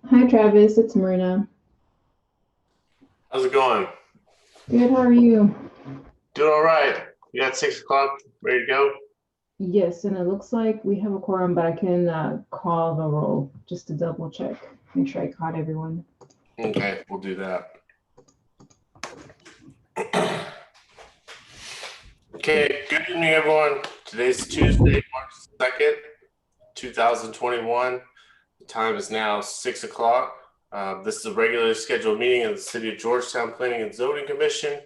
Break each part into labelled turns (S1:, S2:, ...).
S1: Hi, Travis. It's Marina.
S2: How's it going?
S1: Good. How are you?
S2: Doing all right. You got 6 o'clock ready to go?
S1: Yes, and it looks like we have a quorum, but I can call the roll just to double check, make sure I caught everyone.
S2: Okay, we'll do that. Okay, good evening, everyone. Today's Tuesday, March 2nd, 2021. The time is now 6 o'clock. This is a regularly scheduled meeting of the City of Georgetown Planning and Zoning Commission.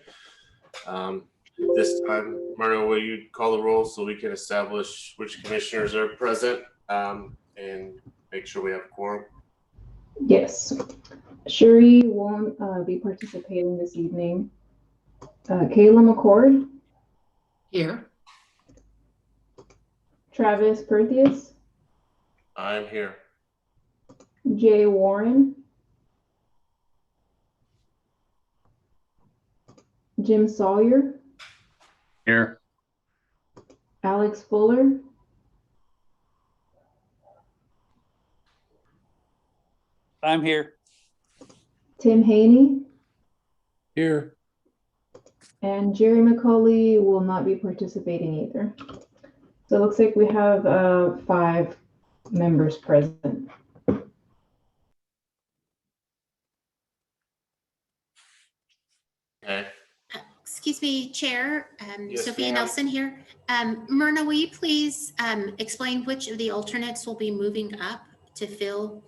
S2: This time, Myrna, will you call the roll so we can establish which commissioners are present and make sure we have a quorum?
S1: Yes. Shuri won't be participating this evening. Kayla McCord,
S3: Here.
S1: Travis Perthius,
S2: I'm here.
S1: Jay Warren, Jim Sawyer,
S4: Here.
S1: Alex Fuller,
S4: I'm here.
S1: Tim Haney,
S4: Here.
S1: and Jerry McCauley will not be participating either. So it looks like we have 5 members present.
S2: Okay.
S3: Excuse me, Chair.
S2: Yes,
S3: Sophia
S2: ma'am.
S3: Nelson here. Myrna, will you please explain which of the alternates will be moving up to fill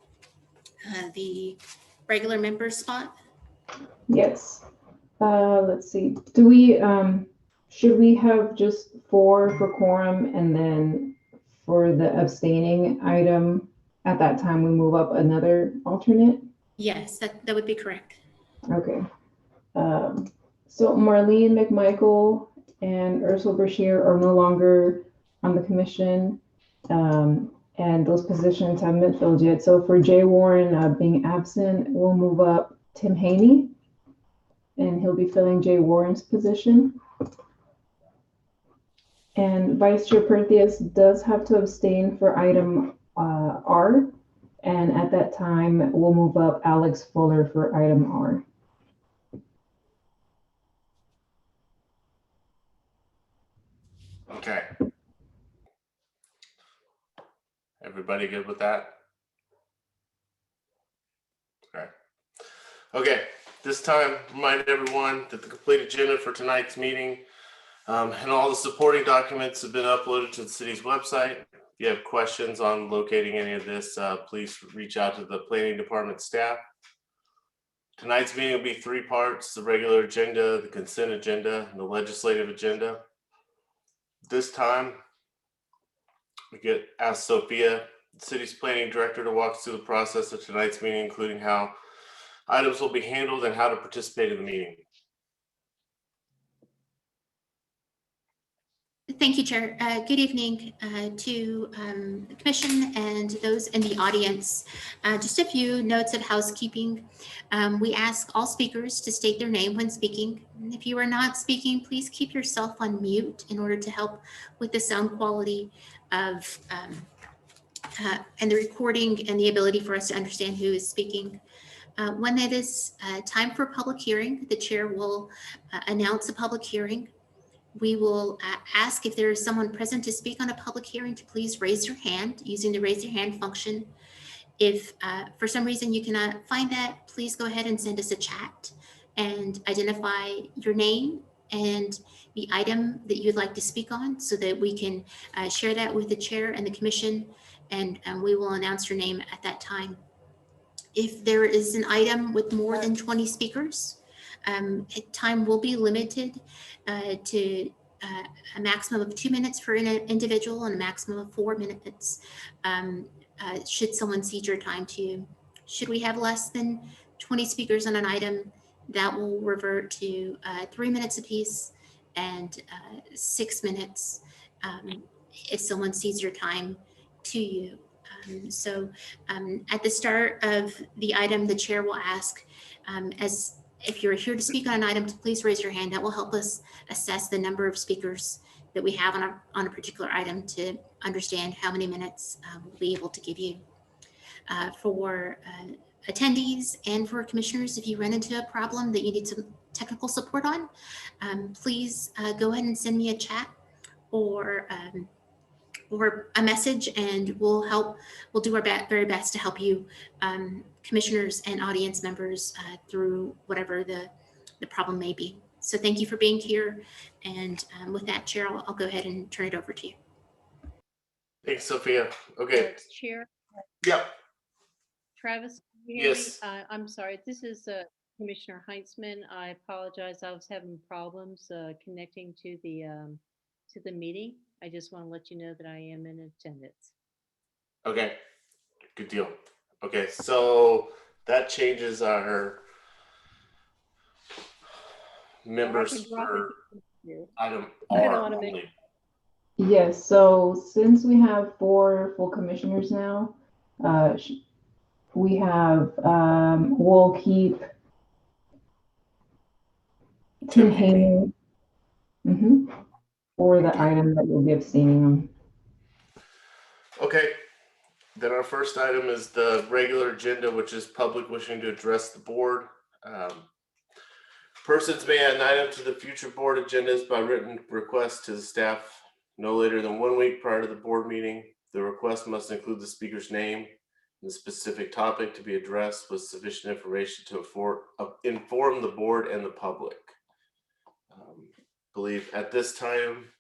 S3: the regular member spot?
S1: Yes. Let's see. Should we have just 4 for quorum and then for the abstaining item, at that time we move up another alternate?
S3: Yes, that would be correct.
S1: Okay. So Marlene McMichael and Ursula Brashear are no longer on the commission. And those positions haven't been filled yet. So for Jay Warren being absent, we'll move up Tim Haney, and he'll be filling Jay Warren's position. And Vice Chair Perthius does have to abstain for item R, and at that time, we'll move up Alex Fuller for item R.
S2: Okay. Everybody good with that? Okay. Okay. This time, remind everyone that the complete agenda for tonight's meeting and all the supporting documents have been uploaded to the city's website. If you have questions on locating any of this, please reach out to the planning department staff. Tonight's meeting will be 3 parts: the regular agenda, the consent agenda, and the legislative agenda. This time, we get asked Sophia, the city's planning director, to walk us through the process of tonight's meeting, including how items will be handled and how to participate in the meeting.
S3: Thank you, Chair. Good evening to the Commission and those in the audience. Just a few notes of housekeeping. We ask all speakers to state their name when speaking. If you are not speaking, please keep yourself on mute in order to help with the sound quality of and the recording and the ability for us to understand who is speaking. When it is time for public hearing, the chair will announce a public hearing. We will ask if there is someone present to speak on a public hearing to please raise your hand using the raise your hand function. If for some reason you cannot find that, please go ahead and send us a chat and identify your name and the item that you'd like to speak on so that we can share that with the chair and the commission, and we will announce your name at that time. If there is an item with more than 20 speakers, time will be limited to a maximum of 2 minutes for an individual and a maximum of 4 minutes should someone cede your time to you. Should we have less than 20 speakers on an item, that will revert to 3 minutes apiece and 6 minutes if someone cedes your time to you. So at the start of the item, the chair will ask, as if you're here to speak on an item, to please raise your hand. That will help us assess the number of speakers that we have on a particular item to understand how many minutes we'll be able to give you. for attendees and for commissioners. If you run into a problem that you need some technical support on, please go ahead and send me a chat or a message, and we'll do our very best to help you, commissioners and audience members, through whatever the problem may be. So thank you for being here. And with that, Chair, I'll go ahead and turn it over to you.
S2: Thanks, Sophia. Okay.
S5: Chair,
S2: Yep.
S5: Travis, can you hear me?
S2: Yes.
S5: I'm sorry. This is Commissioner Heintzman. I apologize. I was having problems connecting to the meeting. I just want to let you know that I am in attendance.
S2: Okay. Good deal. Okay, so that changes our members for item
S5: I don't
S2: R
S5: wanna make-
S2: only.
S1: Yes, so since we have 4 full commissioners now, we have, we'll keep Tim Haney for the item that we'll be abstaining on.
S2: Okay, then our first item is the regular agenda, which is public wishing to address the board. Persons may add an item to the future board agendas by written request to the staff no later than 1 week prior to the board meeting. The request must include the speaker's name and the specific topic to be addressed with sufficient information to inform the board and the public. Believe at this time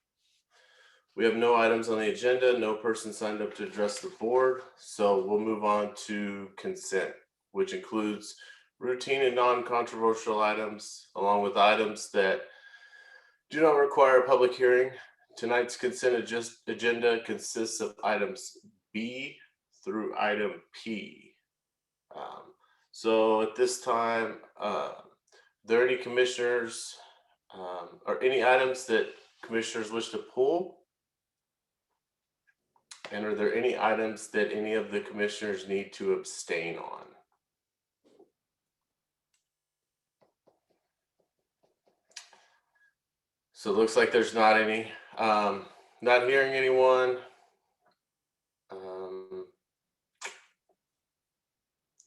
S2: we have no items on the agenda, no person signed up to address the board, so we'll move on to consent, which includes routine and non-controversial items, along with items that do not require a public hearing. Tonight's consent agenda consists of items B through item P. So at this time, are there any commissioners or any items that commissioners wish to pull? And are there any items that any of the commissioners need to abstain on? So it looks like there's not any. Not hearing anyone.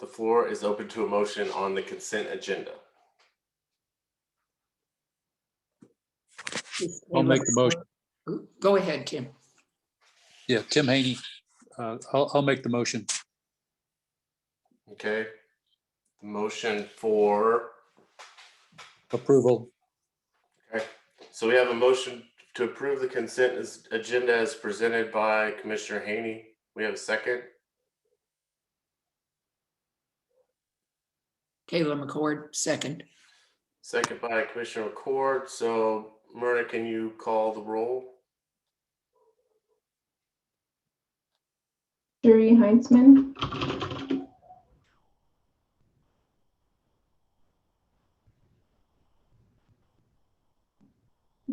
S2: The floor is open to a motion on the consent agenda.
S4: I'll make the motion.
S6: Go ahead, Tim.
S4: Yeah, Tim Haney. I'll make the motion.
S2: Okay. Motion for.
S4: Approval.
S2: Okay. So we have a motion to approve the consent agenda as presented by Commissioner Haney. We have a second.
S6: Kayla McCord, second.
S2: Second by Commissioner McCord. So Myrna, can you call the roll?
S1: Sherry Heintzman,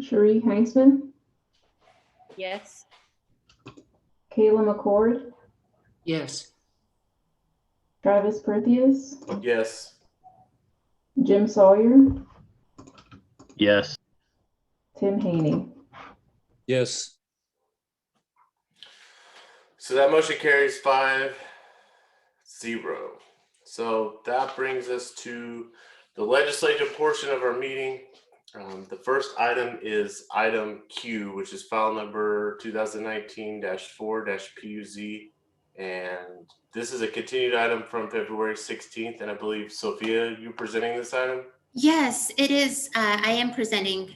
S1: Sherry Heintzman,
S5: Yes.
S1: Kayla McCord,
S6: Yes.
S1: Travis Perthius,
S2: Yes.
S1: Jim Sawyer,
S7: Yes.
S1: Tim Haney.
S4: Yes.
S2: So that motion carries 5-0. So that brings us to the legislative portion of our meeting. The first item is item Q, which is file number 2019-4-PUZ. And this is a continued item from February 16th. And I believe, Sophia, you presenting this item?
S3: Yes, it is. I am presenting.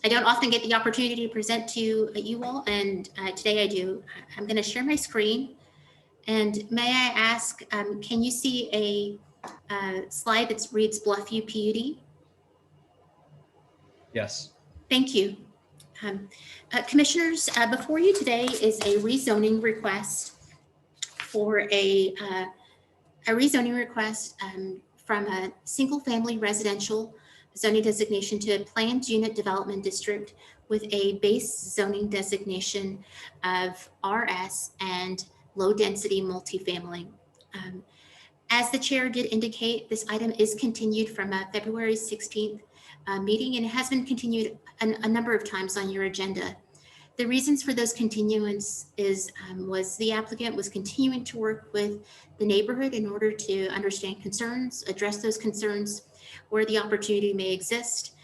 S3: I don't often get the opportunity to present to you all, and today I do. I'm going to share my screen. And may I ask, can you see a slide that reads Bluffview PUD?
S7: Yes.
S3: Thank you. Commissioners, before you today is a rezoning request for a rezoning request from a single-family residential zoning designation to a planned unit development district with a base zoning designation of RS and low-density multifamily. As the chair did indicate, this item is continued from a February 16th meeting, and it has been continued a number of times on your agenda. The reasons for those continuance was the applicant was continuing to work with the neighborhood in order to understand concerns, address those concerns where the opportunity may exist.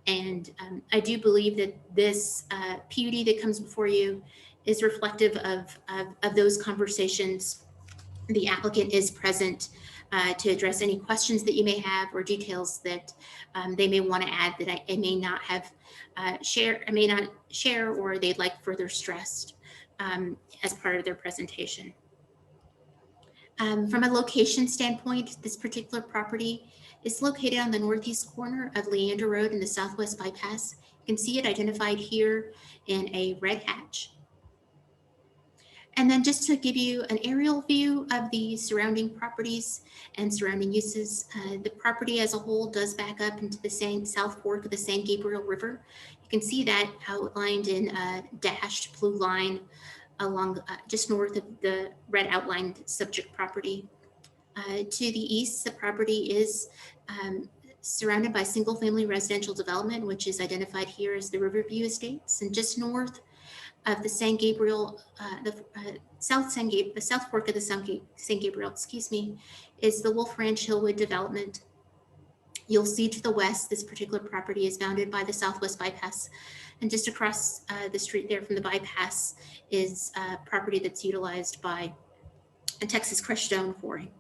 S3: And I do believe that this PUD that comes before you is reflective of those conversations. The applicant is present to address any questions that you may have or details that they may want to add that I may not have share or they'd like further stressed as part of their presentation. From a location standpoint, this particular property is located on the northeast corner of Leander Road in the Southwest Bypass. You can see it identified here in a red hatch. And then just to give you an aerial view of the surrounding properties and surrounding uses, the property as a whole does back up into the South Fork of the San Gabriel River. You can see that outlined in a dashed blue line along just north of the red outlined subject property. To the east, the property is surrounded by single family residential development, which is identified here as the Riverview Estates, and just north of the San Gabriel, the South Fork of the San Gabriel, is the Wolf Ranch Hillwood development. You'll see to the west, this particular property is bounded by the Southwest Bypass, and just across the street there from the bypass is property that's utilized by a Texas crushed stone quarry.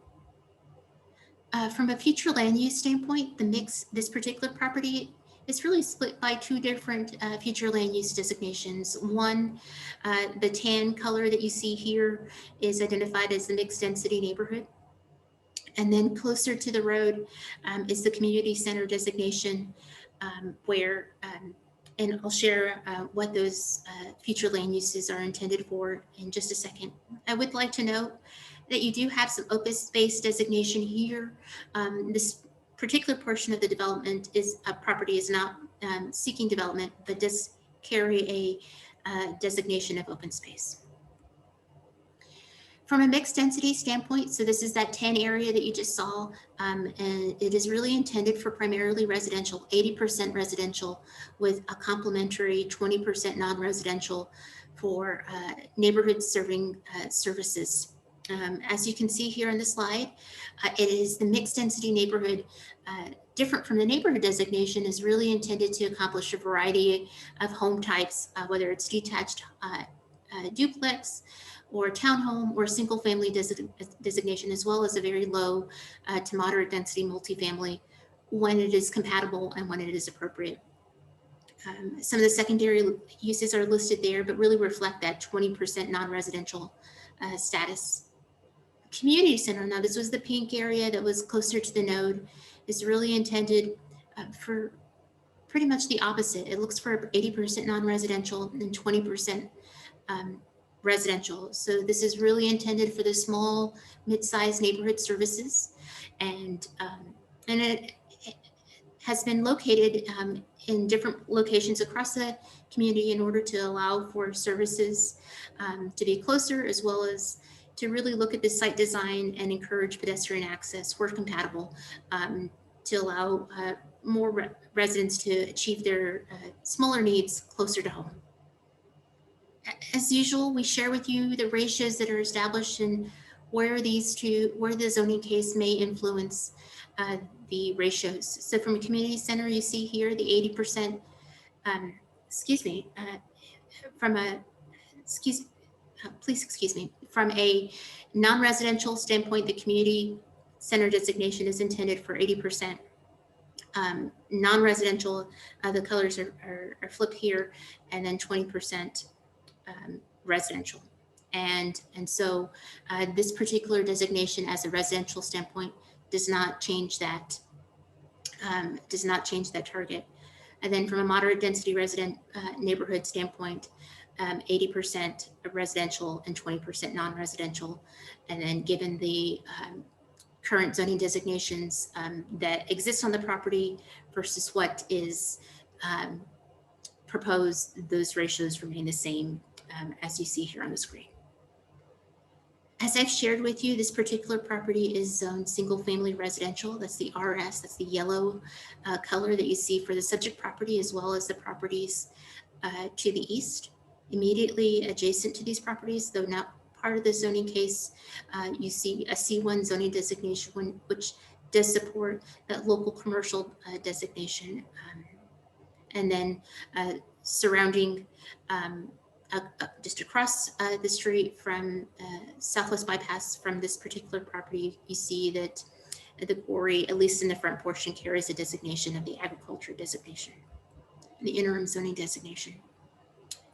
S3: From a future land use standpoint, this particular property is really split by two different future land use designations. One, the tan color that you see here is identified as the mixed density neighborhood. And then closer to the road is the community center designation where, and I'll share what those future land uses are intended for in just a second. I would like to note that you do have some open space designation here. This particular portion of the development is property is not seeking development, but does carry a designation of open space. From a mixed density standpoint, so this is that 10 area that you just saw, and it is really intended for primarily residential, 80% residential with a complementary 20% non-residential for neighborhood serving services. As you can see here on the slide, it is the mixed density neighborhood, different from the neighborhood designation, is really intended to accomplish a variety of home types, whether it's detached duplex or townhome or single family designation, as well as a very low to moderate density multifamily when it is compatible and when it is appropriate. Some of the secondary uses are listed there, but really reflect that 20% non-residential status. Community center, now this was the pink area that was closer to the node, is really intended for pretty much the opposite. It looks for 80% non-residential and 20% residential. So this is really intended for the small, mid-sized neighborhood services, and it has been located in different locations across the community in order to allow for services to be closer, as well as to really look at the site design and encourage pedestrian access where compatible to allow more residents to achieve their smaller needs closer to home. As usual, we share with you the ratios that are established and where the zoning case may influence the ratios. So from a community center, you see here the 80%, from a non-residential standpoint, the community center designation is intended for 80%. Non-residential, the colors are flipped here, and then 20% residential. And so this particular designation as a residential standpoint does not change that target. And then from a moderate density resident neighborhood standpoint, 80% residential and 20% non-residential. And then given the current zoning designations that exist on the property versus what is proposed, those ratios remain the same as you see here on the screen. As I've shared with you, this particular property is zoned single family residential. That's the RS, that's the yellow color that you see for the subject property, as well as the properties to the east. Immediately adjacent to these properties, though not part of the zoning case, you see a C1 zoning designation, which does support that local commercial designation. And then surrounding, just across the street from Southwest Bypass from this particular property, you see that the quarry, at least in the front portion, carries a designation of the agriculture designation, the interim zoning designation.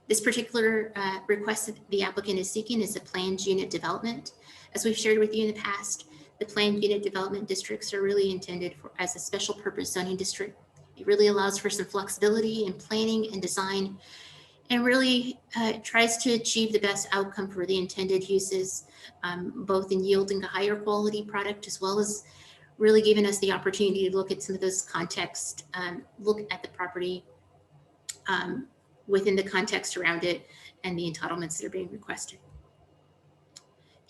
S3: This particular request that the applicant is seeking is a planned unit development. As we've shared with you in the past, the planned unit development districts are really intended as a special purpose zoning district. It really allows for some flexibility in planning and design, and really tries to achieve the best outcome for the intended uses, both in yielding a higher quality product, as well as really giving us the opportunity to look at some of those context, look at the property within the context around it and the entitlements that are being requested.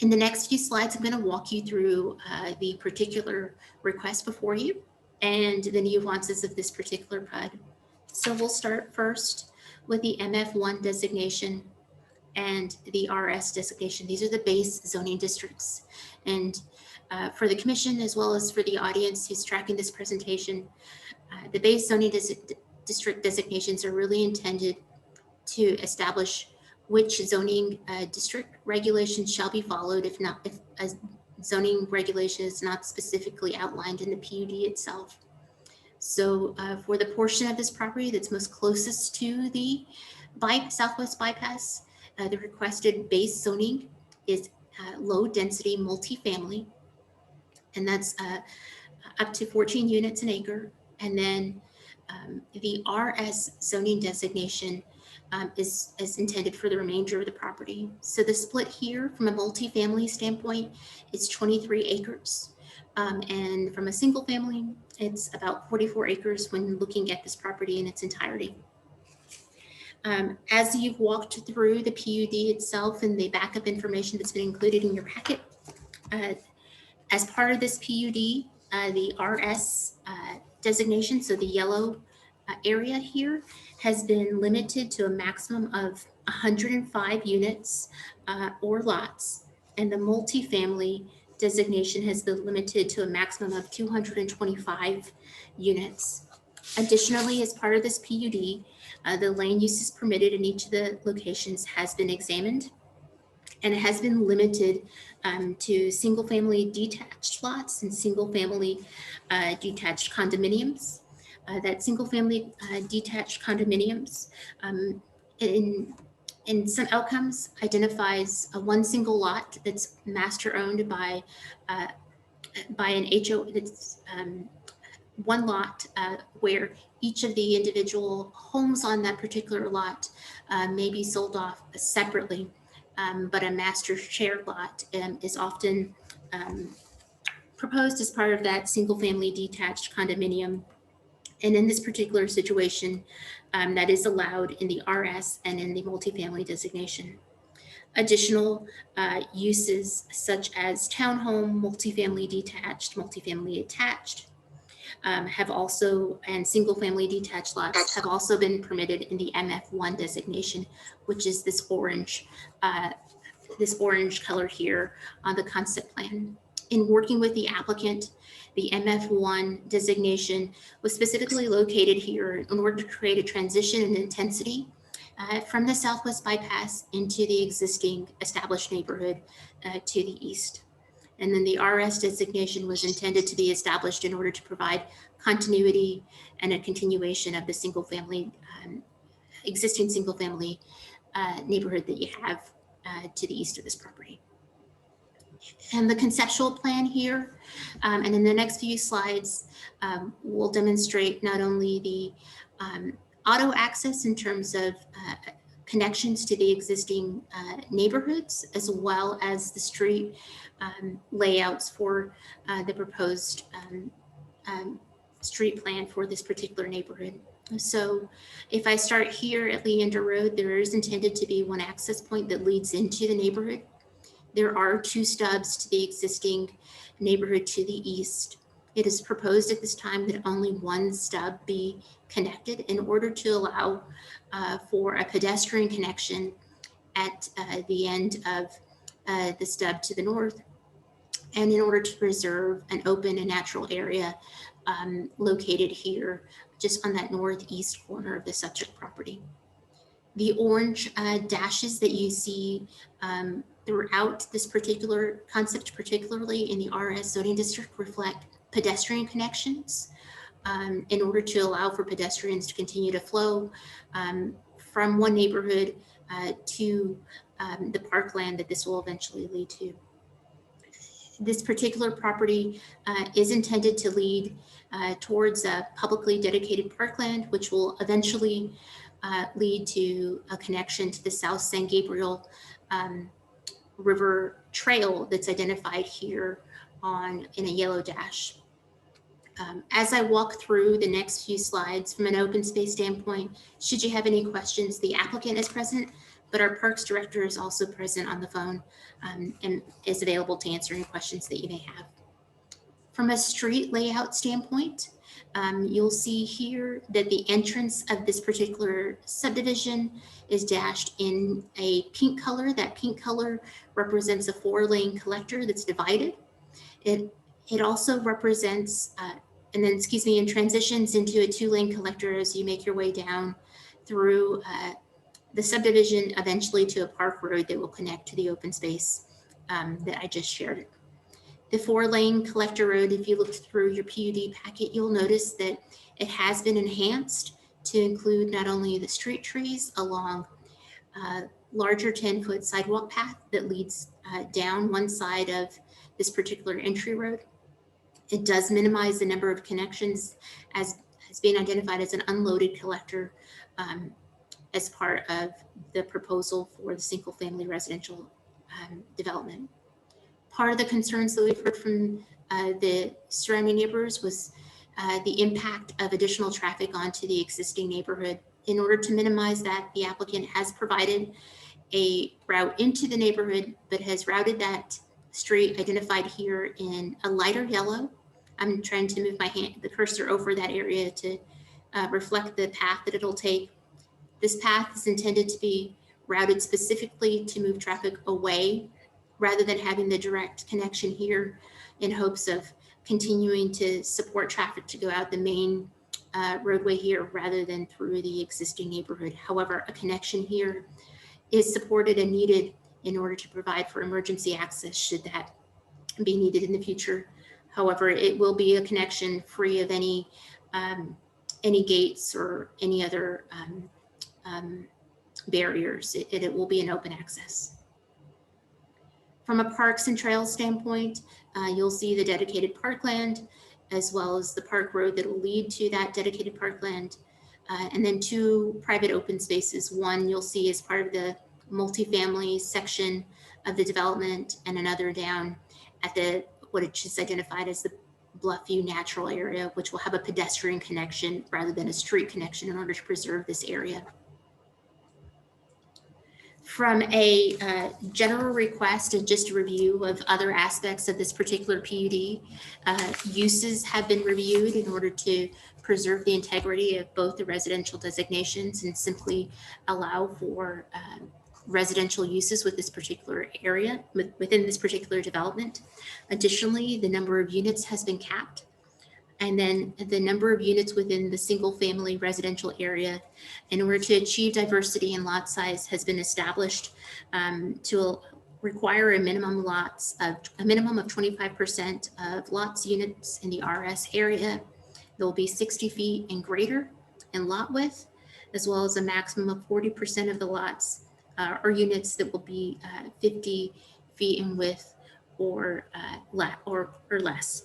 S3: In the next few slides, I'm going to walk you through the particular request before you and the nuances of this particular PUD. So we'll start first with the MF1 designation and the RS designation. These are the base zoning districts. And for the commission, as well as for the audience who's tracking this presentation, the base zoning district designations are really intended to establish which zoning district regulations shall be followed if a zoning regulation is not specifically outlined in the PUD itself. So for the portion of this property that's most closest to the Southwest Bypass, the requested base zoning is low density multifamily, and that's up to 14 units an acre. And then the RS zoning designation is intended for the remainder of the property. So the split here from a multifamily standpoint is 23 acres. And from a single family, it's about 44 acres when looking at this property in its entirety. As you've walked through the PUD itself and the backup information that's been included in your packet, as part of this PUD, the RS designation, so the yellow area here, has been limited to a maximum of 105 units or lots, and the multifamily designation has been limited to a maximum of 225 units. Additionally, as part of this PUD, the land uses permitted in each of the locations has been examined, and it has been limited to single-family detached lots and single-family detached condominiums. That single-family detached condominiums in some outcomes identifies one single lot that's master-owned by an HO. That's one lot where each of the individual homes on that particular lot may be sold off separately. But a master shared lot is often proposed as part of that single-family detached condominium. And in this particular situation, that is allowed in the RS and in the multifamily designation. Additional uses such as townhome, multifamily detached, multifamily attached, have also, and single-family detached lots have also been permitted in the MF1 designation, which is this orange color here on the concept plan. In working with the applicant, the MF1 designation was specifically located here in order to create a transition in intensity from the Southwest Bypass into the existing established neighborhood to the east. And then the RS designation was intended to be established in order to provide continuity and a continuation of the existing single-family neighborhood that you have to the east of this property. And the conceptual plan here, and in the next few slides, we'll demonstrate not only the auto access in terms of connections to the existing neighborhoods, as well as the street layouts for the proposed street plan for this particular neighborhood. So if I start here at Leander Road, there is intended to be one access point that leads into the neighborhood. There are two stubs to the existing neighborhood to the east. It is proposed at this time that only one stub be connected in order to allow for a pedestrian connection at the end of the stub to the north, and in order to preserve an open and natural area located here just on that northeast corner of the subject property. The orange dashes that you see throughout this particular concept, particularly in the RS zoning district, reflect pedestrian connections in order to allow for pedestrians to continue to flow from one neighborhood to the parkland that this will eventually lead to. This particular property is intended to lead towards a publicly dedicated parkland, which will eventually lead to a connection to the South San Gabriel River Trail that's identified here in a yellow dash. As I walk through the next few slides from an open space standpoint, should you have any questions, the applicant is present, but our Parks Director is also present on the phone and is available to answer any questions that you may have. From a street layout standpoint, you'll see here that the entrance of this particular subdivision is dashed in a pink color. That pink color represents a 4-lane collector that's divided. It also represents, and transitions into a 2-lane collector as you make your way down through the subdivision, eventually to a park road that will connect to the open space that I just shared. The 4-lane collector road, if you look through your PUD packet, you'll notice that it has been enhanced to include not only the street trees along a larger 10-foot sidewalk path that leads down one side of this particular entry road. It does minimize the number of connections as has been identified as an unloaded collector as part of the proposal for the single-family residential development. Part of the concerns that we've heard from the surrounding neighbors was the impact of additional traffic onto the existing neighborhood. In order to minimize that, the applicant has provided a route into the neighborhood, but has routed that street identified here in a lighter yellow. I'm trying to move the cursor over that area to reflect the path that it'll take. This path is intended to be routed specifically to move traffic away rather than having the direct connection here, in hopes of continuing to support traffic to go out the main roadway here rather than through the existing neighborhood. However, a connection here is supported and needed in order to provide for emergency access should that be needed in the future. However, it will be a connection free of any gates or any other barriers. It will be an open access. From a parks and trails standpoint, you'll see the dedicated parkland, as well as the park road that will lead to that dedicated parkland, and then 2 private open spaces. One you'll see as part of the multifamily section of the development, and another down at what is just identified as the Bluffview natural area, which will have a pedestrian connection rather than a street connection in order to preserve this area. From a general request and just a review of other aspects of this particular PUD, uses have been reviewed in order to preserve the integrity of both the residential designations and simply allow for residential uses with this particular area, within this particular development. Additionally, the number of units has been capped. And then the number of units within the single family residential area in order to achieve diversity in lot size has been established to require a minimum of 25% of lots units in the RS area. There will be 60 feet and greater in lot width, as well as a maximum of 40% of the lots or units that will be 50 feet in width or less.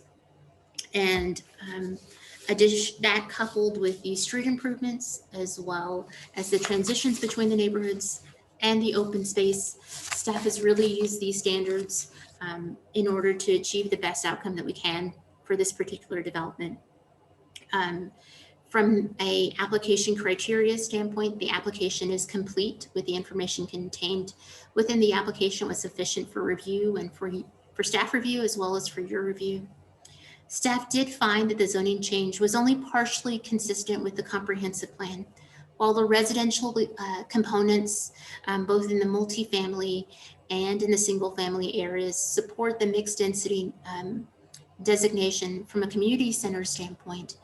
S3: And that coupled with the street improvements, as well as the transitions between the neighborhoods and the open space, staff has really used these standards in order to achieve the best outcome that we can for this particular development. From a application criteria standpoint, the application is complete with the information contained within the application was sufficient for review and for staff review, as well as for your review. Staff did find that the zoning change was only partially consistent with the comprehensive plan. While the residential components, both in the multifamily and in the single family areas, support the mixed density designation from a community center standpoint,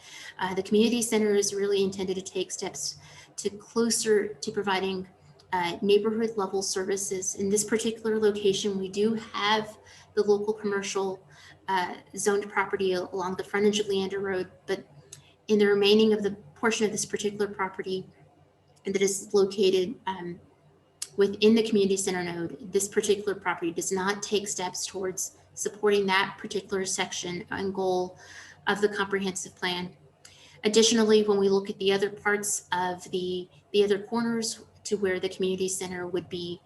S3: the community center is really intended to take steps to closer to providing neighborhood level services. In this particular location, we do have the local commercial zoned property along the frontage of Leander Road, but in the remaining of the portion of this particular property that is located within the community center node, this particular property does not take steps towards supporting that particular section and goal of the comprehensive plan. Additionally, when we look at the other parts of the other corners to where the community center would be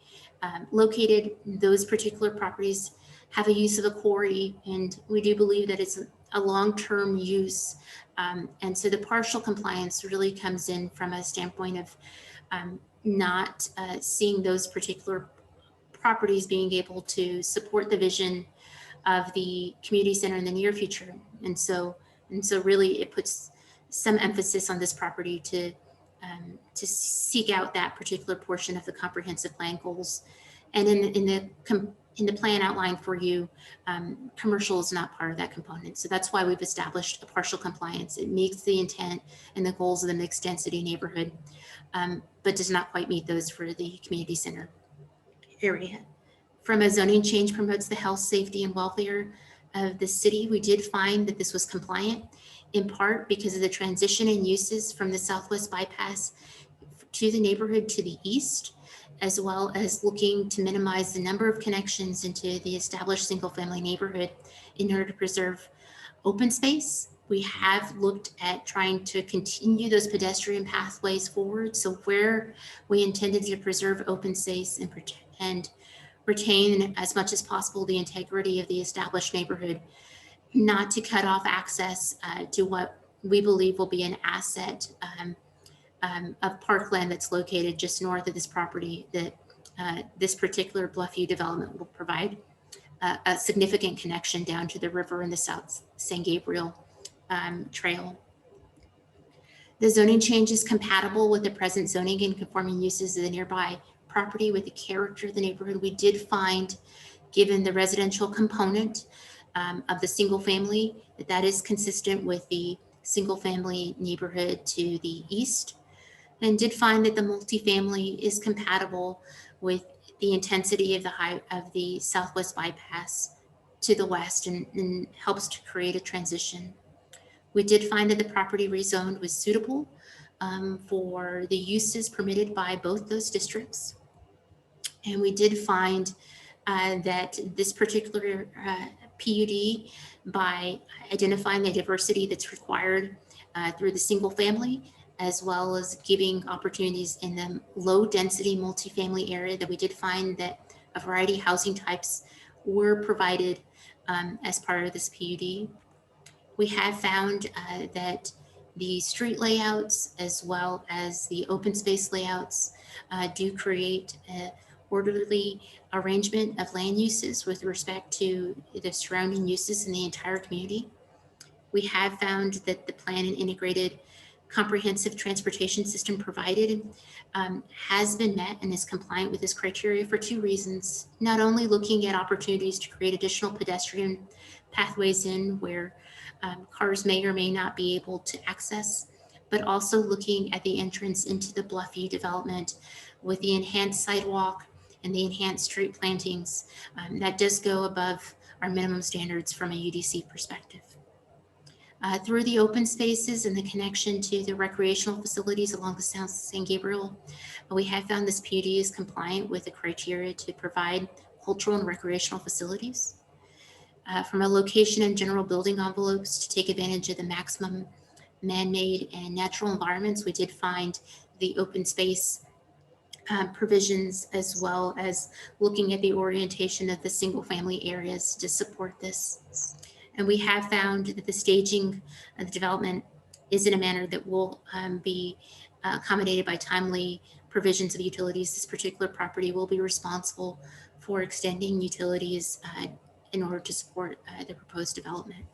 S3: located, those particular properties have a use of a quarry, and we do believe that it's a long-term use. And so the partial compliance really comes in from a standpoint of not seeing those particular properties being able to support the vision of the community center in the near future. And so really it puts some emphasis on this property to seek out that particular portion of the comprehensive plan goals. And in the plan outlined for you, commercial is not part of that component. So that's why we've established a partial compliance. It meets the intent and the goals of the mixed density neighborhood, but does not quite meet those for the community center area. From a zoning change promotes the health, safety, and welfare of the city, we did find that this was compliant in part because of the transition in uses from the Southwest bypass to the neighborhood to the east, as well as looking to minimize the number of connections into the established single family neighborhood in order to preserve open space. We have looked at trying to continue those pedestrian pathways forward. So where we intended to preserve open space and retain as much as possible the integrity of the established neighborhood, not to cut off access to what we believe will be an asset of parkland that's located just north of this property that this particular Bluffview development will provide a significant connection down to the river in the South San Gabriel Trail. The zoning change is compatible with the present zoning and conforming uses of the nearby property with the character of the neighborhood. We did find, given the residential component of the single family, that is consistent with the single family neighborhood to the east, and did find that the multifamily is compatible with the intensity of the Southwest bypass to the west and helps to create a transition. We did find that the property rezoned was suitable for the uses permitted by both those districts. And we did find that this particular PUD, by identifying the diversity that's required through the single family, as well as giving opportunities in the low density multifamily area, that we did find that a variety of housing types were provided as part of this PUD. We have found that the street layouts as well as the open space layouts do create a orderly arrangement of land uses with respect to the surrounding uses in the entire community. We have found that the plan and integrated comprehensive transportation system provided has been met and is compliant with this criteria for two reasons. Not only looking at opportunities to create additional pedestrian pathways in where cars may or may not be able to access, but also looking at the entrance into the Bluffview development with the enhanced sidewalk and the enhanced street plantings. That does go above our minimum standards from a UDC perspective. Through the open spaces and the connection to the recreational facilities along the South San Gabriel, we have found this PUD is compliant with the criteria to provide cultural and recreational facilities. From a location and general building envelopes to take advantage of the maximum man-made and natural environments, we did find the open space provisions, as well as looking at the orientation of the single family areas to support this. And we have found that the staging of the development is in a manner that will be accommodated by timely provisions of utilities. This particular property will be responsible for extending utilities in order to support the proposed development.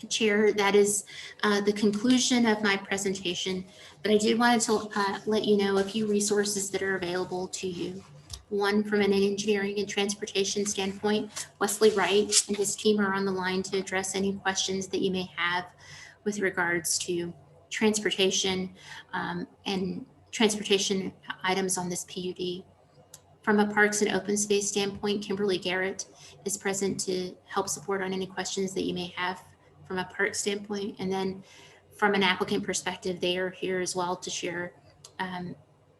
S3: Chair, that is the conclusion of my presentation, but I did want to let you know a few resources that are available to you. One, from an engineering and transportation standpoint, Wesley Wright and his team are on the line to address any questions that you may have with regards to transportation and transportation items on this PUD. From a parks and open space standpoint, Kimberly Garrett is present to help support on any questions that you may have from a park standpoint. And then from an applicant perspective, they are here as well to share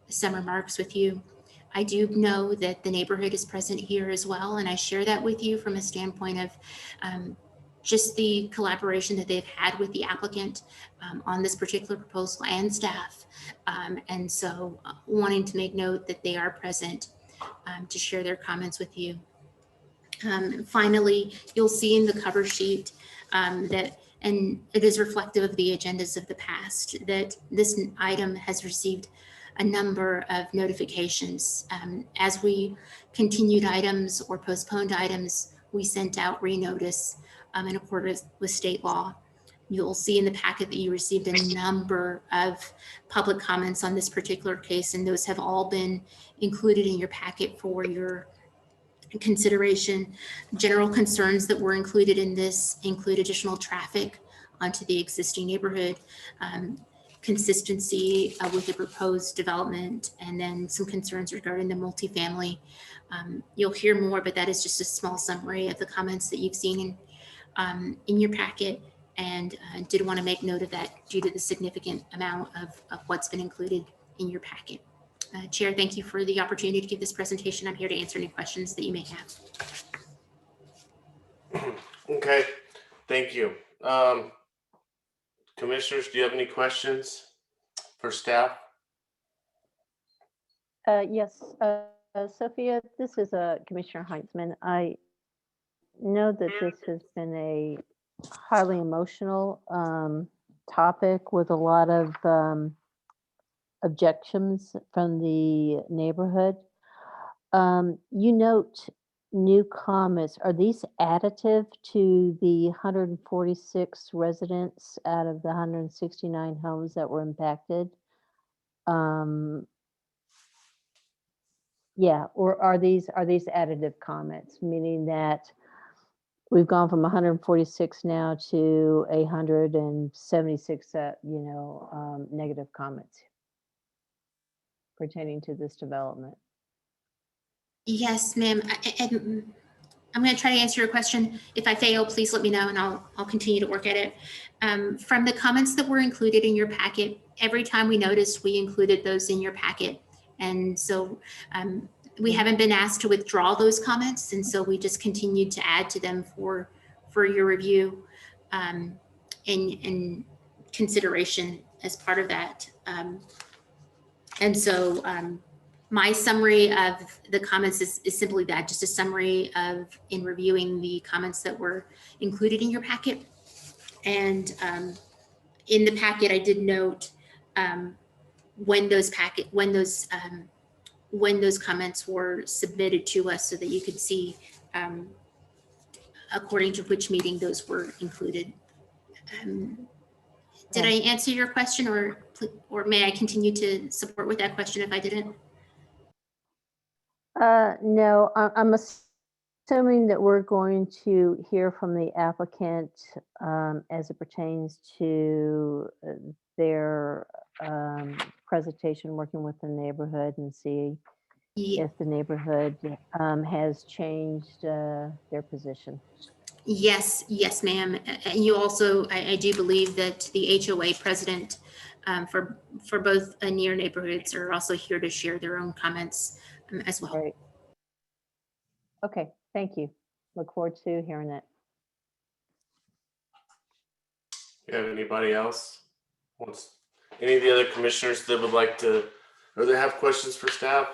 S3: some remarks with you. I do know that the neighborhood is present here as well, and I share that with you from a standpoint of just the collaboration that they've had with the applicant on this particular proposal and staff. And so wanting to make note that they are present to share their comments with you. Finally, you'll see in the cover sheet that, and it is reflective of the agendas of the past, that this item has received a number of notifications. As we continued items or postponed items, we sent out renotice in accordance with state law. You'll see in the packet that you received a number of public comments on this particular case, and those have all been included in your packet for your consideration. General concerns that were included in this include additional traffic onto the existing neighborhood, consistency with the proposed development, and then some concerns regarding the multifamily. You'll hear more, but that is just a small summary of the comments that you've seen in your packet, and did want to make note of that due to the significant amount of what's been included in your packet. Chair, thank you for the opportunity to give this presentation. I'm here to answer any questions that you may have.
S2: Okay, thank you. Commissioners, do you have any questions for staff?
S5: Yes, Sophia, this is Commissioner Heitzman. I know that this has been a highly emotional topic with a lot of objections from the neighborhood. You note new comments. Are these additive to the 146 residents out of the 169 homes that were impacted? Yeah, or are these additive comments, meaning that we've gone from 146 now to 176, negative comments pertaining to this development?
S3: Yes, ma'am. I'm going to try to answer your question. If I fail, please let me know and I'll continue to work at it. From the comments that were included in your packet, every time we noticed, we included those in your packet. And so we haven't been asked to withdraw those comments. And so we just continued to add to them for your review and consideration as part of that. And so my summary of the comments is simply that, just a summary of in reviewing the comments that were included in your packet. And in the packet, I did note when those comments were submitted to us so that you could see according to which meeting those were included. Did I answer your question, or may I continue to support with that question if I didn't?
S5: No, I'm assuming that we're going to hear from the applicant as it pertains to their presentation, working with the neighborhood, and see if the neighborhood has changed their position.
S3: Yes, ma'am. And you also, I do believe that the HOA president for both near neighborhoods are also here to share their own comments as well.
S5: Right. Okay, thank you. Look forward to hearing that.
S2: You have anybody else? Any of the other commissioners that would like to, or that have questions for staff?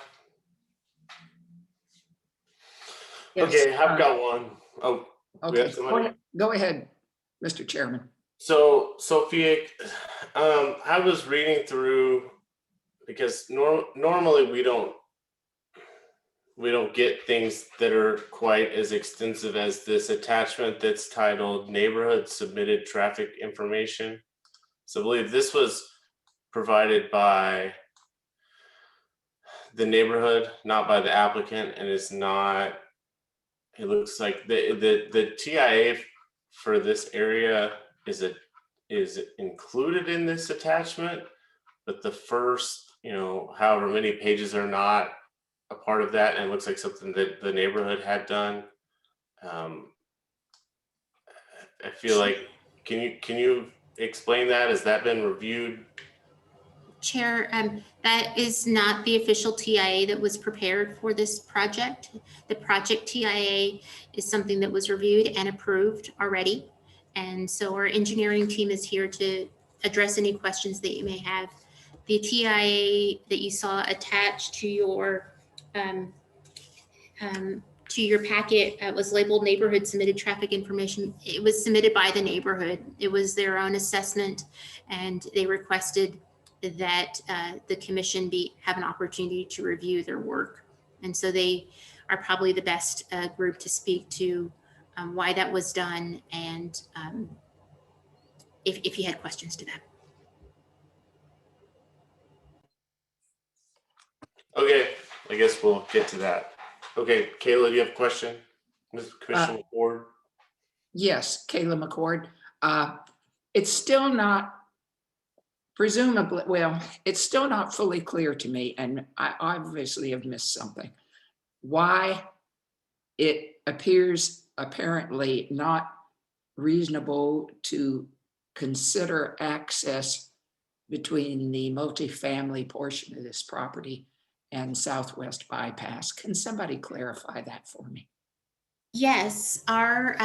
S6: Yes,
S2: Okay, I've got one. Oh, we
S6: Okay,
S2: have somebody?
S6: go ahead, Mr. Chairman.
S2: So, Sophia, I was reading through, because normally we don't, we don't get things that are quite as extensive as this attachment that's titled Neighborhood Submitted Traffic Information. So I believe this was provided by the neighborhood, not by the applicant, and it's not, it looks like the TIA for this area is included in this attachment, but the first, however many pages are not a part of that, and it looks like something that the neighborhood had done. I feel like, can you explain that? Has that been reviewed?
S3: Chair, that is not the official TIA that was prepared for this project. The project TIA is something that was reviewed and approved already. And so our engineering team is here to address any questions that you may have. The TIA that you saw attached to your packet was labeled Neighborhood Submitted Traffic Information. It was submitted by the neighborhood. It was their own assessment, and they requested that the commission have an opportunity to review their work. And so they are probably the best group to speak to why that was done, and if you had questions to that. Okay, I guess we'll get to that. Okay, Kayla, do you have a question? Ms. Commissioner Ford?
S6: Yes, Kayla McCord. It's still not, presumably, well, it's still not fully clear to me, and I obviously have missed something. Why it appears apparently not reasonable to consider access between the multifamily portion of this property and Southwest Bypass. Can somebody clarify that for me?
S3: Yes, our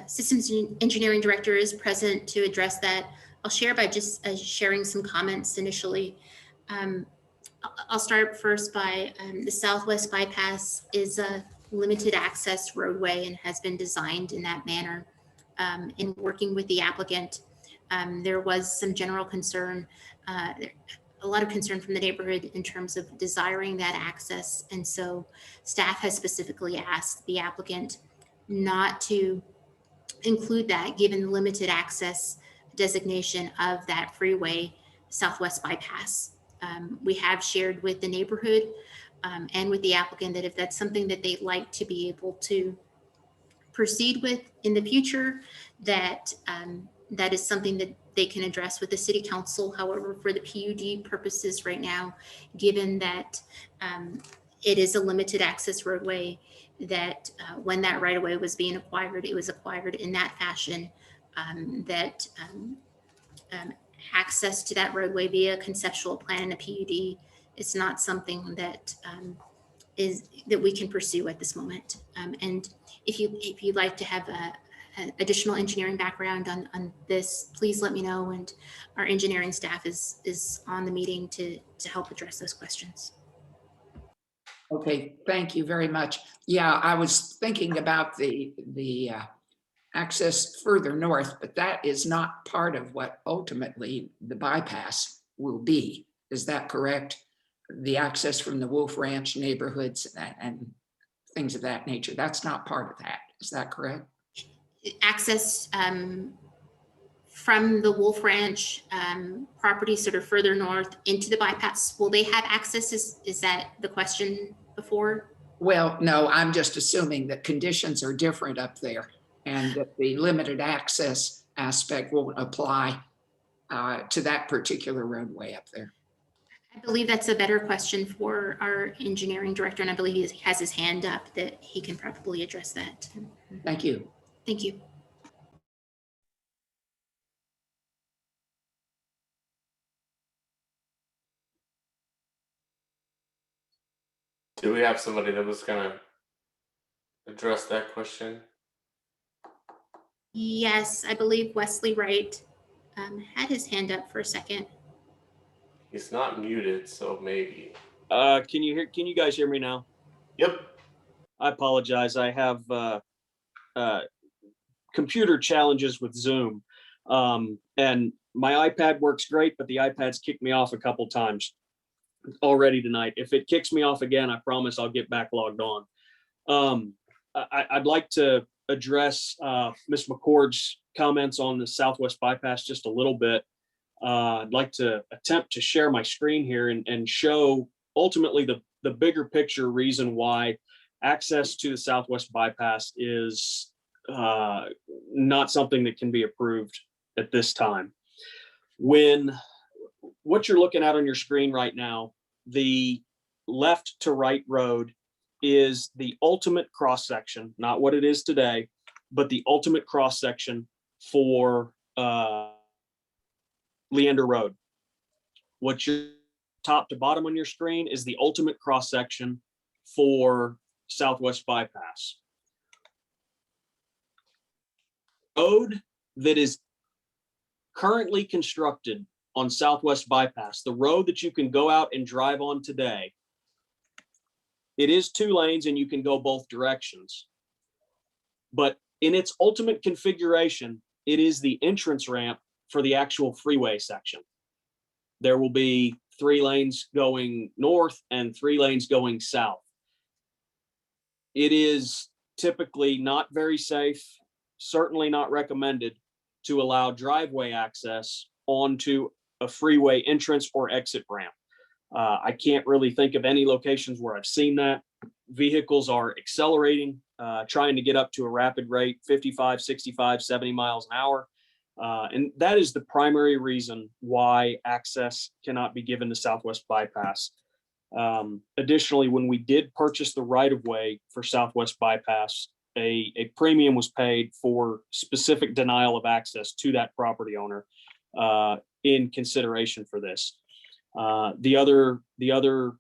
S3: systems engineering director is present to address that. I'll share by just sharing some comments initially. I'll start first by the Southwest Bypass is a limited access roadway and has been designed in that manner. In working with the applicant, there was some general concern, a lot of concern from the neighborhood in terms of desiring that access. And so staff has specifically asked the applicant not to include that, given the limited access designation of that freeway Southwest Bypass. We have shared with the neighborhood and with the applicant that if that's something that they'd like to be able to proceed with in the future, that that is something that they can address with the city council. However, for the PUD purposes right now, given that it is a limited access roadway, that when that right of way was being acquired, it was acquired in that fashion, that access to that roadway via conceptual plan and a PUD is not something that that we can pursue at this moment. And if you'd like to have an additional engineering background on this, please let me know. And our engineering staff is on the meeting to help address those questions.
S6: Okay, thank you very much. Yeah, I was thinking about the access further north, but that is not part of what ultimately the bypass will be. Is that correct? The access from the Wolf Ranch neighborhoods and things of that nature, that's not part of that. Is that correct?
S3: Access from the Wolf Ranch property sort of further north into the bypass, will they have access? Is that the question before?
S6: Well, no, I'm just assuming that conditions are different up there and that the limited access aspect won't apply to that particular roadway up there.
S3: I believe that's a better question for our engineering director, and I believe he has his hand up that he can probably address that.
S6: Thank you.
S3: Thank you.
S2: Do we have somebody that was gonna address that question?
S3: Yes, I believe Wesley Wright had his hand up for a second.
S2: He's not muted, so maybe.
S8: Can you guys hear me now?
S2: Yep.
S8: I apologize. I have computer challenges with Zoom. And my iPad works great, but the iPad's kicked me off a couple times. already tonight. If it kicks me off again, I promise I'll get back logged on. I'd like to address Ms. McCord's comments on the Southwest bypass just a little bit. I'd like to attempt to share my screen here and show ultimately the bigger picture reason why access to the Southwest bypass is not something that can be approved at this time. When what you're looking at on your screen right now, the left to right road is the ultimate cross section, not what it is today, but the ultimate cross section for Leander Road. What you're top to bottom on your screen is the ultimate cross section for Southwest bypass. Road that is currently constructed on Southwest bypass, the road that you can go out and drive on today, it is 2 lanes and you can go both directions. But in its ultimate configuration, it is the entrance ramp for the actual freeway section. There will be 3 lanes going north and 3 lanes going south. It is typically not very safe, certainly not recommended to allow driveway access onto a freeway entrance or exit ramp. I can't really think of any locations where I've seen that. Vehicles are accelerating, trying to get up to a rapid rate, 55, 65, 70 miles an hour. And that is the primary reason why access cannot be given to Southwest bypass. Additionally, when we did purchase the right-of-way for Southwest bypass, a premium was paid for specific denial of access to that property owner in consideration for this. The other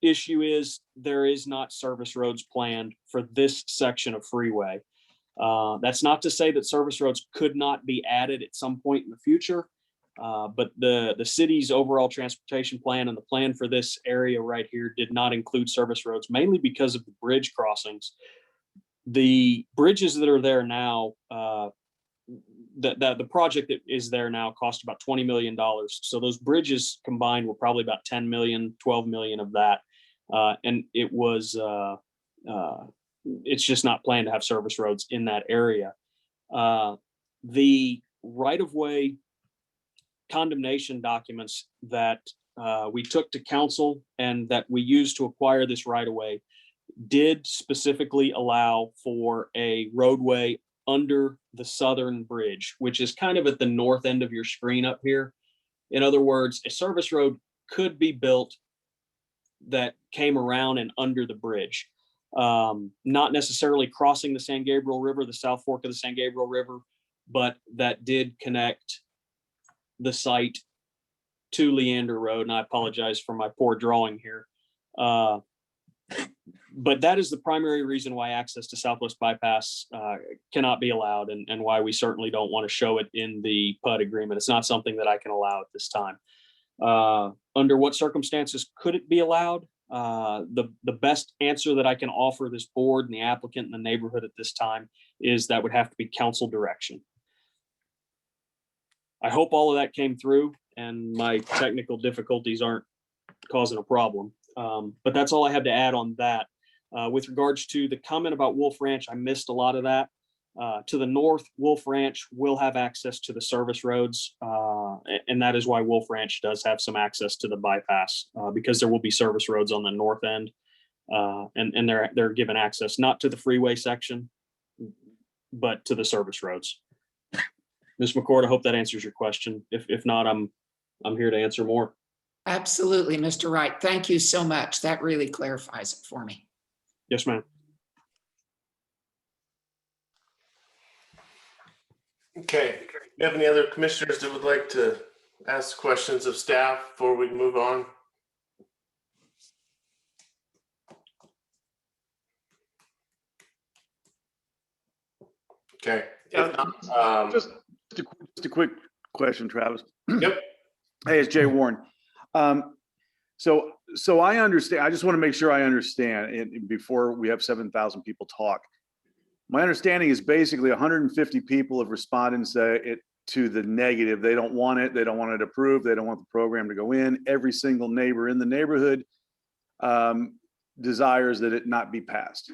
S8: issue is there is not service roads planned for this section of freeway. That's not to say that service roads could not be added at some point in the future, but the city's overall transportation plan and the plan for this area right here did not include service roads, mainly because of the bridge crossings. The bridges that are there now, the project that is there now cost about $20 million. So those bridges combined were probably about 10 million, 12 million of that. And it was, it's just not planned to have service roads in that area. The right-of-way condemnation documents that we took to council and that we used to acquire this right-of-way did specifically allow for a roadway under the southern bridge, which is kind of at the north end of your screen up here. In other words, a service road could be built that came around and under the bridge, not necessarily crossing the San Gabriel River, the South Fork of the San Gabriel River, but that did connect the site to Leander Road. And I apologize for my poor drawing here. But that is the primary reason why access to Southwest bypass cannot be allowed, and why we certainly don't want to show it in the PUD agreement. It's not something that I can allow at this time. Under what circumstances could it be allowed? The best answer that I can offer this board and the applicant and the neighborhood at this time is that would have to be council direction. I hope all of that came through and my technical difficulties aren't causing a problem. But that's all I have to add on that. With regards to the comment about Wolf Ranch, I missed a lot of that. To the north, Wolf Ranch will have access to the service roads, and that is why Wolf Ranch does have some access to the bypass, because there will be service roads on the north end, and they're given access not to the freeway section, but to the service roads. Ms. McCord, I hope that answers your question. If not, I'm here to answer more.
S6: Absolutely, Mr. Wright. Thank you so much. That really clarifies it for me.
S8: Yes, ma'am.
S2: Okay, do you have any other commissioners that would like to ask questions of staff before we move on? Okay. If not,
S9: Just a quick question, Travis.
S2: Yep.
S9: Hey, it's Jay Warren. So I understand. I just want to make sure I understand it before we have 7,000 people talk. My understanding is basically 150 people have responded and say to the negative. They don't want it. They don't want it approved. They don't want the program to go in. Every single neighbor in the neighborhood desires that it not be passed.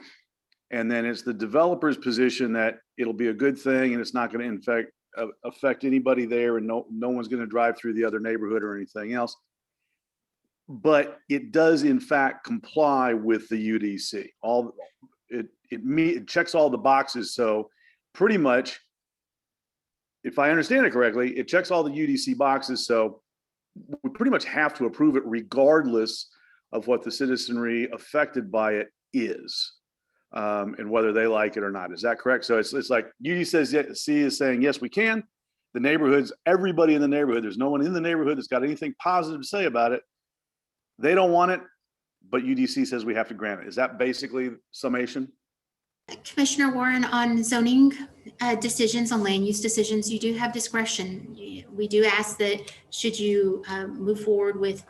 S9: And then it's the developer's position that it'll be a good thing and it's not going to affect anybody there, and no one's going to drive through the other neighborhood or anything else. But it does in fact comply with the UDC. It checks all the boxes. So pretty much, if I understand it correctly, it checks all the UDC boxes. So we pretty much have to approve it regardless of what the citizenry affected by it is, and whether they like it or not. Is that correct? So it's like UDC is saying, yes, we can. The neighborhoods, everybody in the neighborhood, there's no one in the neighborhood that's got anything positive to say about it. They don't want it, but UDC says we have to grant it. Is that basically summation?
S3: Commissioner Warren, on zoning decisions, on land use decisions, you do have discretion. We do ask that should you move forward with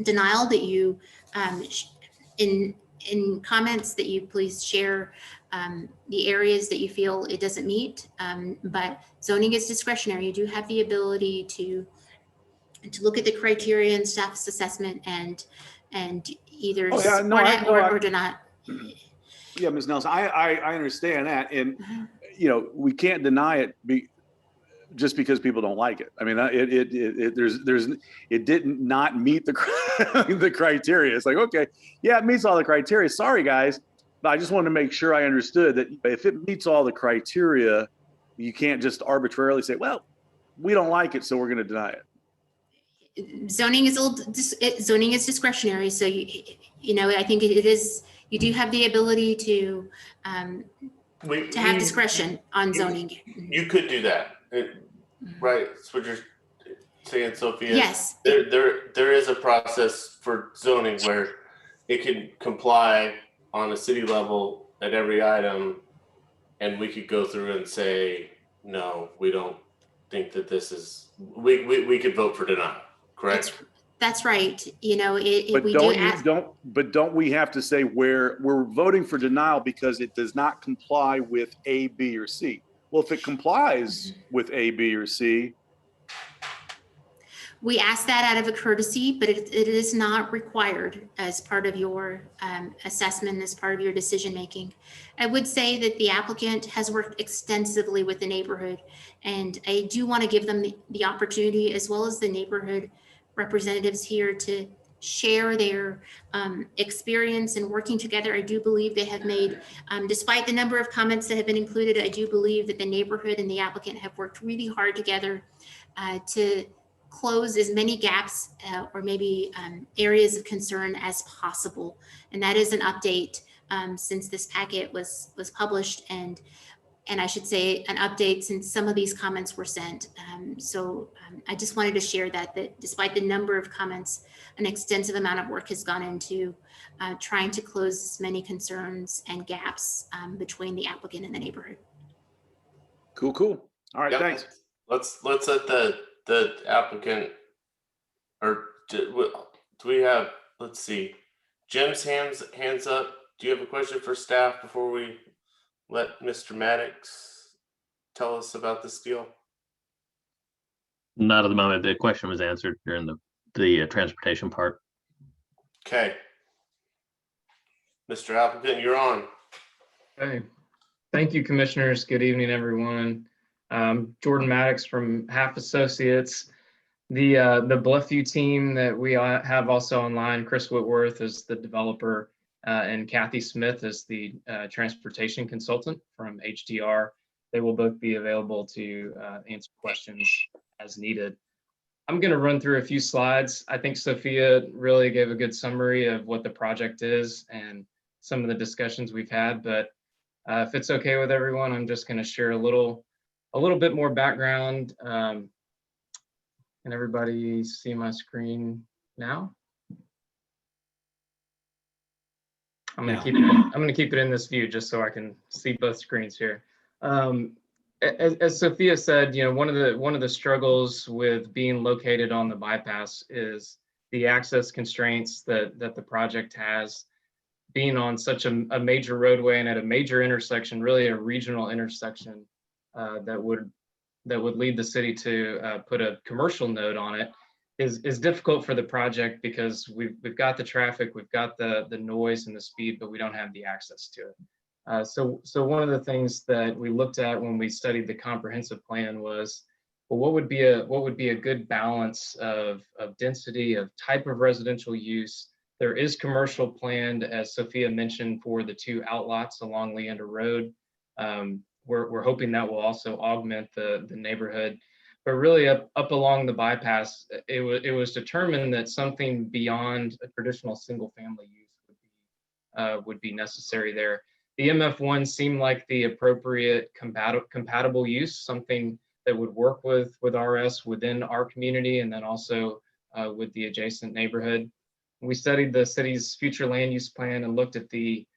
S3: denial, that you in comments that you please share the areas that you feel it doesn't meet. But zoning is discretionary. You do have the ability to look at the criteria and staff's assessment and either support it or deny.
S9: Yeah, Ms. Nelson, I understand that. And, you know, we can't deny it just because people don't like it. I mean, it didn't not meet the criteria. It's like, okay, yeah, it meets all the criteria. Sorry, guys. But I just wanted to make sure I understood that if it meets all the criteria, you can't just arbitrarily say, well, we don't like it, so we're going to deny it.
S3: Zoning is discretionary. So, you know, I think it is, you do have the ability to have discretion on zoning.
S2: You could do that, right? That's what you're saying, Sophia.
S3: Yes.
S2: There is a process for zoning where it can comply on a city level at every item, and we could go through and say, no, we don't think that this is. We could vote for denial. Correct.
S3: That's right. You know,
S9: but don't we have to say where we're voting for denial because it does not comply with A, B, or C? Well, if it complies with A, B, or C.
S3: We ask that out of a courtesy, but it is not required as part of your assessment, as part of your decision making. I would say that the applicant has worked extensively with the neighborhood, and I do want to give them the opportunity, as well as the neighborhood representatives here, to share their experience in working together. I do believe they have made, despite the number of comments that have been included, I do believe that the neighborhood and the applicant have worked really hard together to close as many gaps or maybe areas of concern as possible. And that is an update since this packet was published, and I should say an update since some of these comments were sent. So I just wanted to share that despite the number of comments, an extensive amount of work has gone into trying to close as many concerns and gaps between the applicant and the neighborhood.
S9: Cool. All right, thanks.
S2: Let's let the applicant, or do we have, let's see, Jim's hands up. Do you have a question for staff before we let Mr. Maddox tell us about this deal?
S7: Not at the moment. The question was answered during the transportation part.
S2: Okay. Mr. Applicant, you're on.
S10: Hey, thank you, commissioners. Good evening, everyone. Jordan Maddox from Half Associates. The Bluffview team that we have also online, Chris Whitworth is the developer, and Kathy Smith is the transportation consultant from HDR. They will both be available to answer questions as needed. I'm going to run through a few slides. I think Sophia really gave a good summary of what the project is and some of the discussions we've had, but if it's okay with everyone, I'm just going to share a little bit more background. Can everybody see my screen now? I'm going to keep it in this view just so I can see both screens here. As Sophia said, you know, one of the struggles with being located on the bypass is the access constraints that the project has, being on such a major roadway and at a major intersection, really a regional intersection that would that would lead the city to put a commercial node on it is difficult for the project because we've got the traffic, we've got the noise and the speed, but we don't have the access to it. So one of the things that we looked at when we studied the comprehensive plan was, well, what would be a good balance of density, of type of residential use. There is commercial planned, as Sophia mentioned, for the 2 outlots along Leander Road. We're hoping that will also augment the neighborhood. But really up along the bypass, it was determined that something beyond a traditional single family use would be necessary there. The MF1 seemed like the appropriate compatible use, something that would work with RS within our community and then also with the adjacent neighborhood. We studied the city's future land use plan and looked at the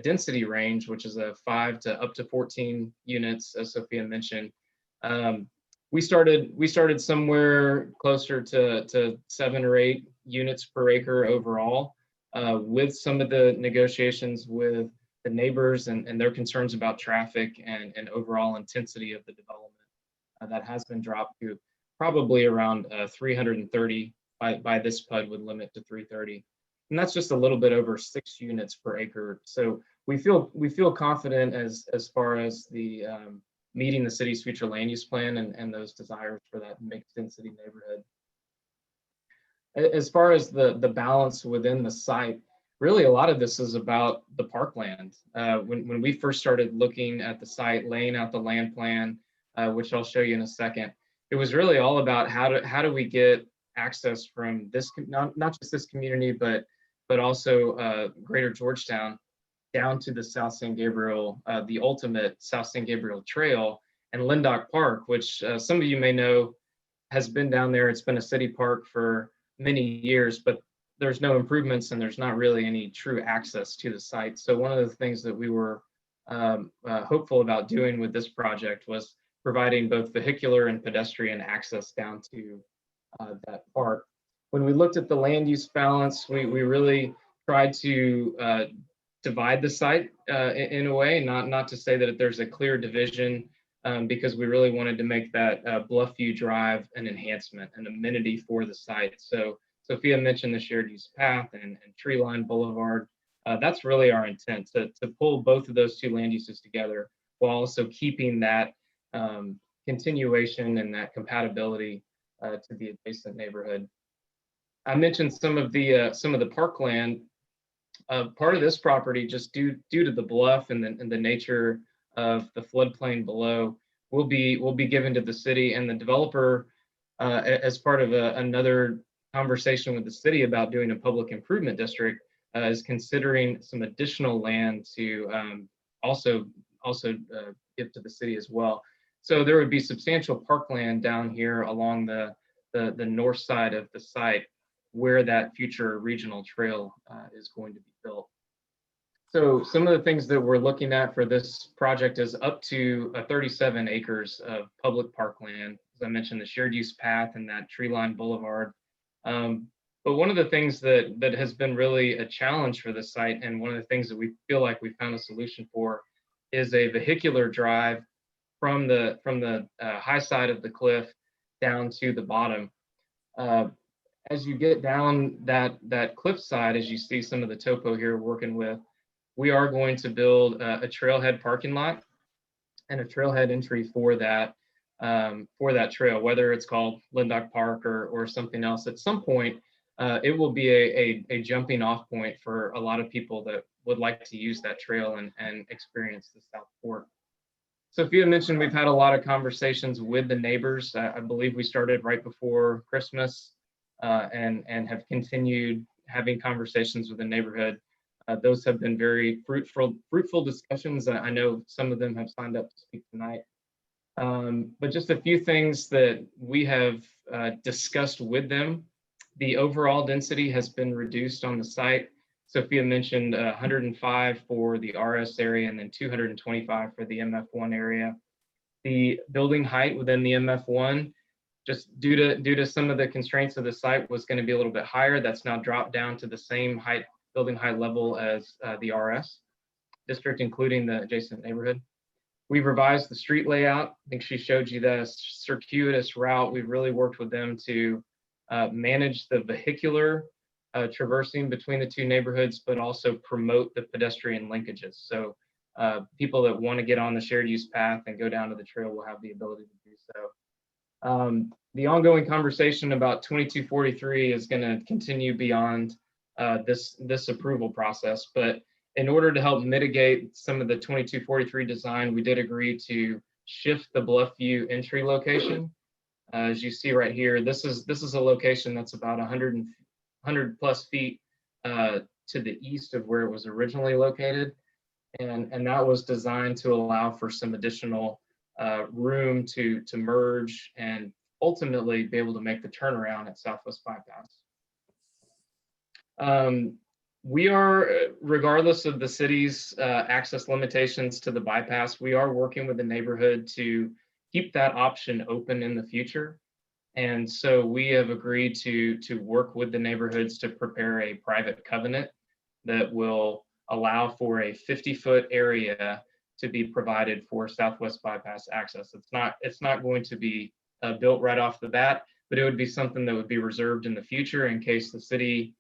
S10: density range, which is a 5 to up to 14 units, as Sophia mentioned. We started somewhere closer to 7 or 8 units per acre overall, with some of the negotiations with the neighbors and their concerns about traffic and overall intensity of the development. That has been dropped to probably around 330 by this PUD would limit to 330. And that's just a little bit over 6 units per acre. So we feel confident as far as the meeting the city's future land use plan and those desires for that mixed density neighborhood. As far as the balance within the site, really a lot of this is about the parkland. When we first started looking at the site, laying out the land plan, which I'll show you in a second, it was really all about how do we get access from this, not just this community, but also Greater Georgetown down to the South San Gabriel, the ultimate South San Gabriel Trail, and Linddock Park, which some of you may know has been down there. It's been a city park for many years, but there's no improvements and there's not really any true access to the site. So one of the things that we were hopeful about doing with this project was providing both vehicular and pedestrian access down to that park. When we looked at the land use balance, we really tried to divide the site in a way, not to say that there's a clear division, because we really wanted to make that Bluffview Drive an enhancement, an amenity for the site. So Sophia mentioned the shared use path and tree line boulevard. That's really our intent, to pull both of those 2 land uses together while also keeping that continuation and that compatibility to the adjacent neighborhood. I mentioned some of the parkland. Part of this property, just due to the bluff and the nature of the floodplain below, will be given to the city, and the developer, as part of another conversation with the city about doing a public improvement district, is considering some additional land to also give to the city as well. So there would be substantial parkland down here along the north side of the site, where that future regional trail is going to be built. So some of the things that we're looking at for this project is up to 37 acres of public parkland. As I mentioned, the shared use path and that tree line boulevard. But one of the things that has been really a challenge for the site, and one of the things that we feel like we found a solution for, is a vehicular drive from the high side of the cliff down to the bottom. As you get down that cliff side, as you see some of the topo here working with, we are going to build a trailhead parking lot and a trailhead entry for that trail, whether it's called Linddock Park or something else. At some point, it will be a jumping off point for a lot of people that would like to use that trail and experience the South Fork. Sophia mentioned we've had a lot of conversations with the neighbors. I believe we started right before Christmas and have continued having conversations with the neighborhood. Those have been very fruitful discussions. I know some of them have signed up to speak tonight. But just a few things that we have discussed with them. The overall density has been reduced on the site. Sophia mentioned 105 for the RS area and then 225 for the MF1 area. The building height within the MF1, just due to some of the constraints of the site, was going to be a little bit higher. That's now dropped down to the same building height level as the RS district, including the adjacent neighborhood. We've revised the street layout. I think she showed you the circuitous route. We've really worked with them to manage the vehicular traversing between the two neighborhoods, but also promote the pedestrian linkages. So people that want to get on the shared use path and go down to the trail will have the ability to do so. The ongoing conversation about 2243 is going to continue beyond this approval process, but in order to help mitigate some of the 2243 design, we did agree to shift the Bluffview entry location. As you see right here, this is a location that's about 100 plus feet to the east of where it was originally located. And that was designed to allow for some additional room to merge and ultimately be able to make the turnaround at Southwest Bypass. We are, regardless of the city's access limitations to the bypass, we are working with the neighborhood to keep that option open in the future. And so we have agreed to work with the neighborhoods to prepare a private covenant that will allow for a 50-foot area to be provided for Southwest Bypass access. It's not going to be built right off the bat, but it would be something that would be reserved in the future in case the city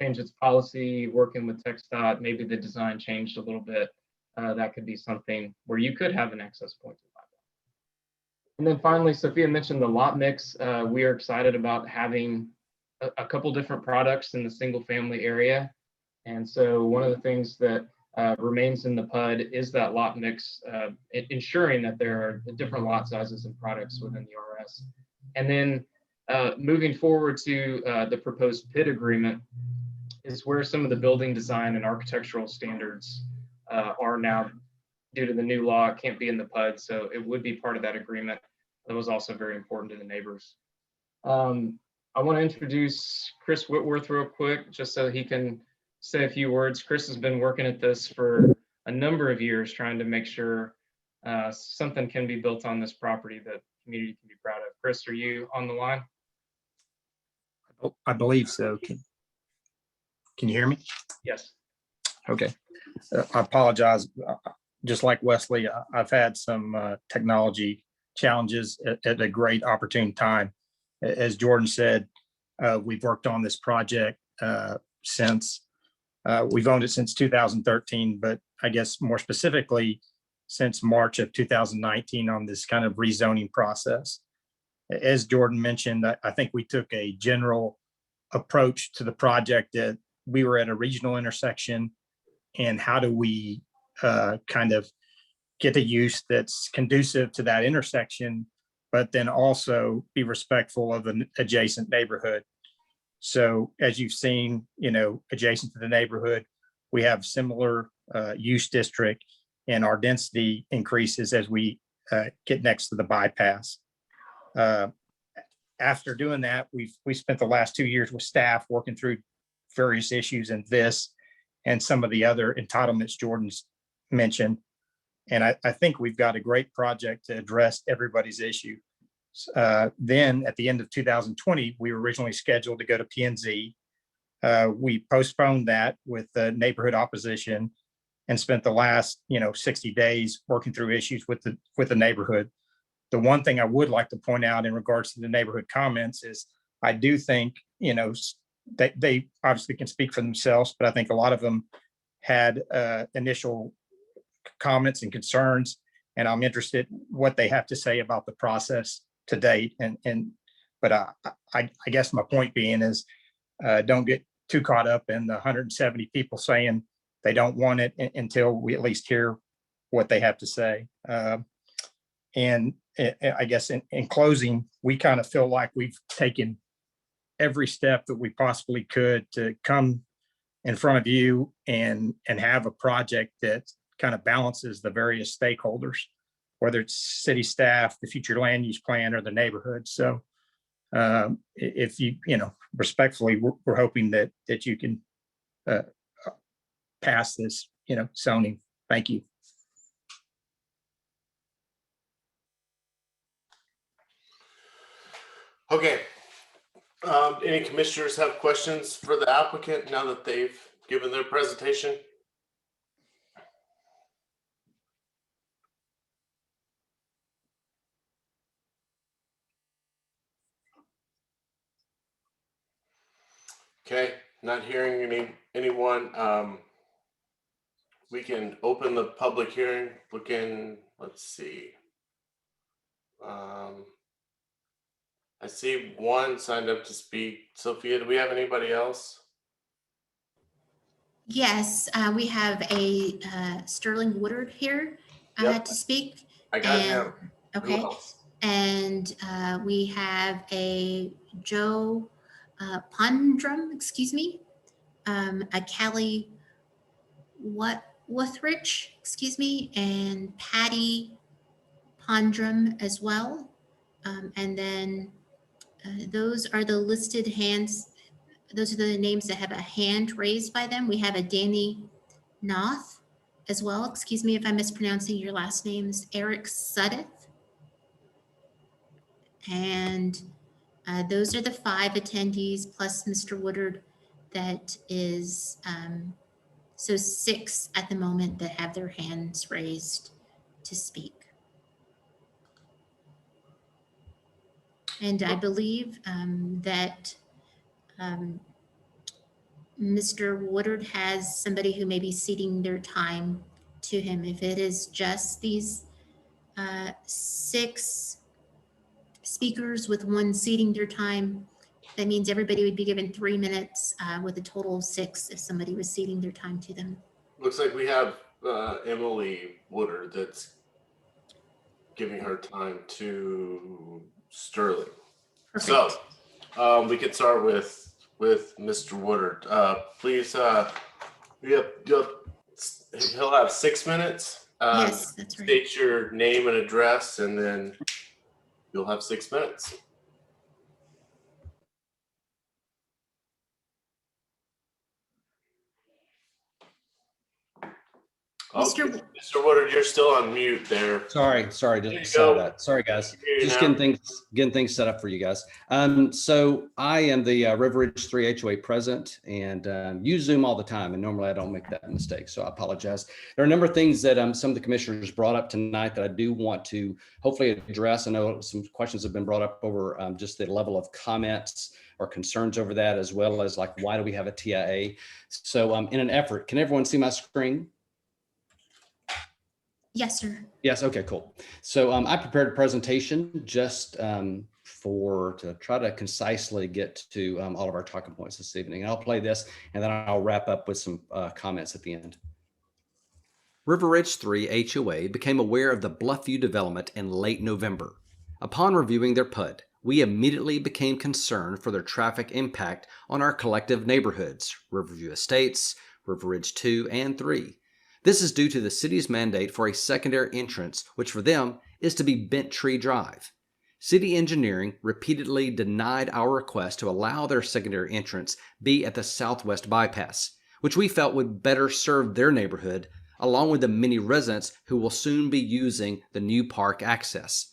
S10: changed its policy, working with TxDOT, maybe the design changed a little bit. That could be something where you could have an access point to the bypass. And then finally, Sophia mentioned the lot mix. We are excited about having a couple different products in the single family area. And so one of the things that remains in the PUD is that lot mix, ensuring that there are different lot sizes and products within the RS. And then moving forward to the proposed PID agreement is where some of the building design and architectural standards are now, due to the new law, it can't be in the PUD. So it would be part of that agreement. That was also very important to the neighbors. I want to introduce Chris Whitworth real quick, just so he can say a few words. Chris has been working at this for a number of years, trying to make sure something can be built on this property that the community can be proud of. Chris, are you on the line?
S11: I believe so. Can you hear me?
S10: Yes.
S11: Okay. I apologize. Just like Wesley, I've had some technology challenges at a great opportune time. As Jordan said, we've worked on this project since we've owned it since 2013, but I guess more specifically since March of 2019 on this kind of rezoning process. As Jordan mentioned, I think we took a general approach to the project that we were at a regional intersection, and how do we kind of get a use that's conducive to that intersection, but then also be respectful of the adjacent neighborhood. So as you've seen, adjacent to the neighborhood, we have similar use district, and our density increases as we get next to the bypass. After doing that, we spent the last 2 years with staff working through various issues in this and some of the other entitlements Jordan's mentioned. And I think we've got a great project to address everybody's issue. Then at the end of 2020, we were originally scheduled to go to P&Z. We postponed that with the neighborhood opposition and spent the last 60 days working through issues with the neighborhood. The one thing I would like to point out in regards to the neighborhood comments is I do think they obviously can speak for themselves, but I think a lot of them had initial comments and concerns, and I'm interested what they have to say about the process to date. But I guess my point being is don't get too caught up in the 170 people saying they don't want it until we at least hear what they have to say. And I guess in closing, we kind of feel like we've taken every step that we possibly could to come in front of you and have a project that kind of balances the various stakeholders, whether it's city staff, the future land use plan, or the neighborhood. So if you respectfully, we're hoping that you can pass this zoning. Thank you.
S2: Okay. Any commissioners have questions for the applicant now that they've given their presentation? Okay, not hearing anyone. We can open the public hearing. Let's see. I see one signed up to speak. Sophia, do we have anybody else?
S3: Yes, we have a Sterling Woodard here
S2: Yep.
S3: to speak.
S2: I got
S3: And-
S2: him. Who
S3: Okay,
S2: else?
S3: and we have a Joe Pondrum, excuse me, a Callie Wuthridge, excuse me, and Patty Pondrum as well. And then those are the listed hands. Those are the names that have a hand raised by them. We have a Danny Noth as well. Excuse me if I'm mispronouncing your last names. Eric Suddeth. And those are the 5 attendees plus Mr. Woodard. That is, so 6 at the moment that have their hands raised to speak. And I believe that Mr. Woodard has somebody who may be ceding their time to him. If it is just these 6 speakers with one ceding their time, that means everybody would be given 3 minutes with a total of 6 if somebody was ceding their time to them.
S2: Looks like we have Emily Woodard that's giving her time to Sterling.
S3: Perfect.
S2: So we could start with Mr. Woodard. Please, he'll have 6 minutes.
S3: Yes, that's right.
S2: State your name and address, and then you'll have 6 minutes.
S3: Mr.
S2: Okay. Mr. Woodard, you're still on mute there.
S12: Sorry,
S2: There you
S12: just saw
S2: go.
S12: that. Sorry, guys.
S2: Hear you
S12: Just
S2: now.
S12: getting things set up for you guys. So I am the River Ridge 3 HOA president, and use Zoom all the time. And normally I don't make that mistake, so I apologize. There are a number of things that some of the commissioners brought up tonight that I do want to hopefully address. I know some questions have been brought up over just the level of comments or concerns over that, as well as like, why do we have a TIA? So in an effort, can everyone see my screen?
S3: Yes, sir.
S12: Yes. Okay, cool. So I prepared a presentation just to try to concisely get to all of our talking points this evening. And I'll play this and then I'll wrap up with some comments at the end. River Ridge 3 HOA became aware of the Bluffview development in late November. Upon reviewing their PUD, we immediately became concerned for their traffic impact on our collective neighborhoods, Riverview Estates, River Ridge 2 and 3. This is due to the city's mandate for a secondary entrance, which for them is to be Bent Tree Drive. City engineering repeatedly denied our request to allow their secondary entrance be at the southwest bypass, which we felt would better serve their neighborhood, along with the many residents who will soon be using the new park access.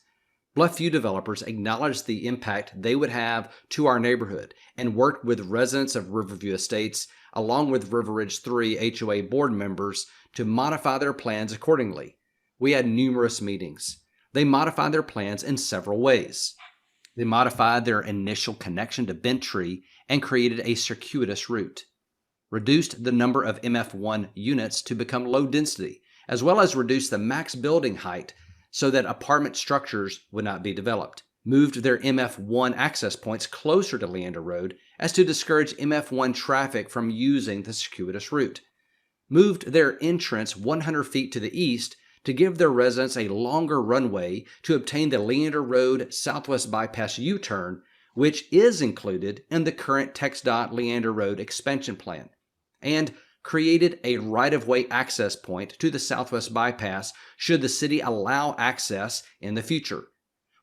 S12: Bluffview developers acknowledged the impact they would have to our neighborhood and worked with residents of Riverview Estates, along with River Ridge 3 HOA board members, to modify their plans accordingly. We had numerous meetings. They modified their plans in several ways. They modified their initial connection to Bent Tree and created a circuitous route, reduced the number of MF1 units to become low density, as well as reduced the max building height so that apartment structures would not be developed, moved their MF1 access points closer to Leander Road as to discourage MF1 traffic from using the circuitous route, moved their entrance 100 feet to the east to give their residents a longer runway to obtain the Leander Road Southwest Bypass U-turn, which is included in the current TxDOT Leander Road expansion plan, and created a right-of-way access point to the Southwest Bypass should the city allow access in the future.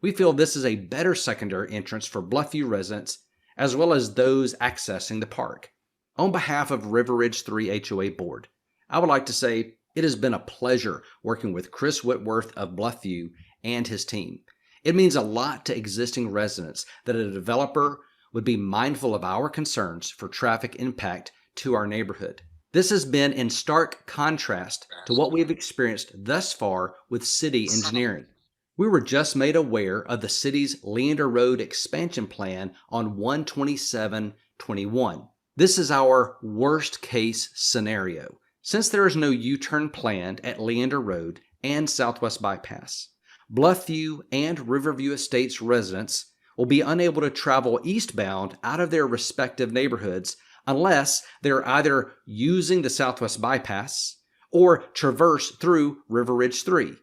S12: We feel this is a better secondary entrance for Bluffview residents, as well as those accessing the park. On behalf of River Ridge 3 HOA Board, I would like to say it has been a pleasure working with Chris Whitworth of Bluffview and his team. It means a lot to existing residents that a developer would be mindful of our concerns for traffic impact to our neighborhood. This has been in stark contrast to what we have experienced thus far with city engineering. We were just made aware of the city's Leander Road expansion plan on 1/27/21. This is our worst case scenario, since there is no U-turn planned at Leander Road and Southwest Bypass. Bluffview and Riverview Estates residents will be unable to travel eastbound out of their respective neighborhoods unless they're either using the Southwest Bypass or traverse through River Ridge 3.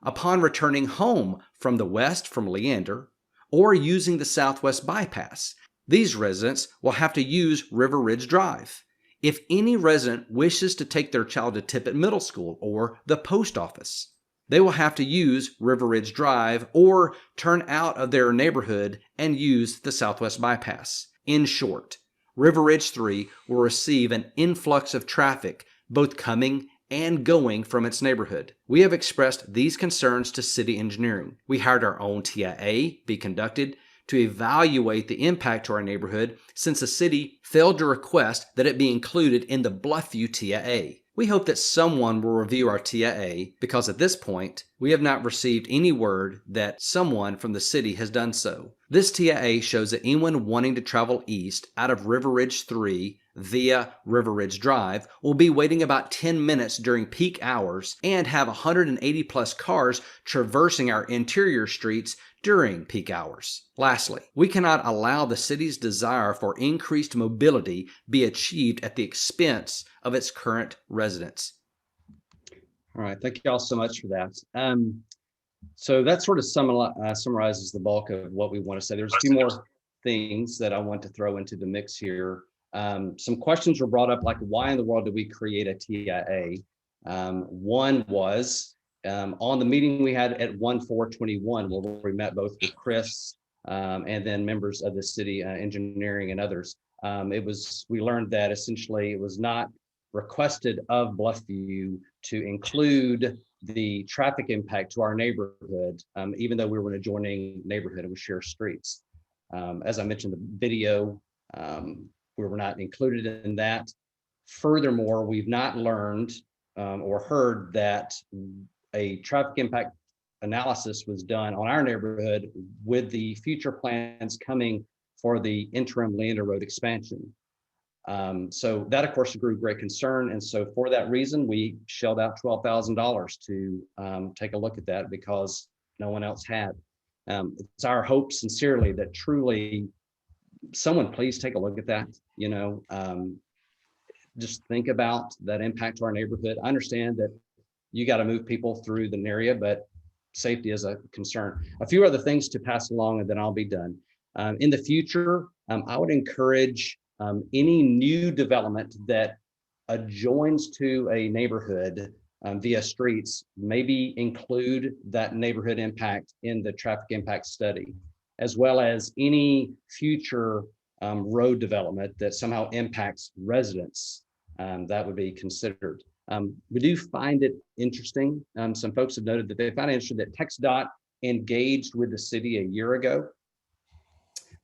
S12: Upon returning home from the west from Leander or using the Southwest Bypass, these residents will have to use River Ridge Drive. If any resident wishes to take their child to Tippett Middle School or the post office, they will have to use River Ridge Drive or turn out of their neighborhood and use the Southwest Bypass. In short, River Ridge 3 will receive an influx of traffic both coming and going from its neighborhood. We have expressed these concerns to city engineering. We hired our own TIA be conducted to evaluate the impact to our neighborhood since the city failed to request that it be included in the Bluffview TIA. We hope that someone will review our TIA because at this point, we have not received any word that someone from the city has done so. This TIA shows that anyone wanting to travel east out of River Ridge 3 via River Ridge Drive will be waiting about 10 minutes during peak hours and have 180 plus cars traversing our interior streets during peak hours. Lastly, we cannot allow the city's desire for increased mobility be achieved at the expense of its current residents. All right, thank you all so much for that. So that sort of summarizes the bulk of what we want to say. There's a few more things that I want to throw into the mix here. Some questions were brought up, like why in the world did we create a TIA? One was on the meeting we had at 1/4/21, where we met both with Chris and then members of the city engineering and others. We learned that essentially it was not requested of Bluffview to include the traffic impact to our neighborhood, even though we were an adjoining neighborhood and we share streets. As I mentioned, the video, we were not included in that. Furthermore, we've not learned or heard that a traffic impact analysis was done on our neighborhood with the future plans coming for the interim Leander Road expansion. So that, of course, grew great concern. And so for that reason, we shelled out $12,000 to take a look at that because no one else had. It's our hope sincerely that truly someone please take a look at that, just think about that impact to our neighborhood. I understand that you got to move people through the area, but safety is a concern. A few other things to pass along and then I'll be done. In the future, I would encourage any new development that adjoins to a neighborhood via streets, maybe include that neighborhood impact in the traffic impact study, as well as any future road development that somehow impacts residents that would be considered. We do find it interesting. Some folks have noted that they find it interesting that TxDOT engaged with the city a year ago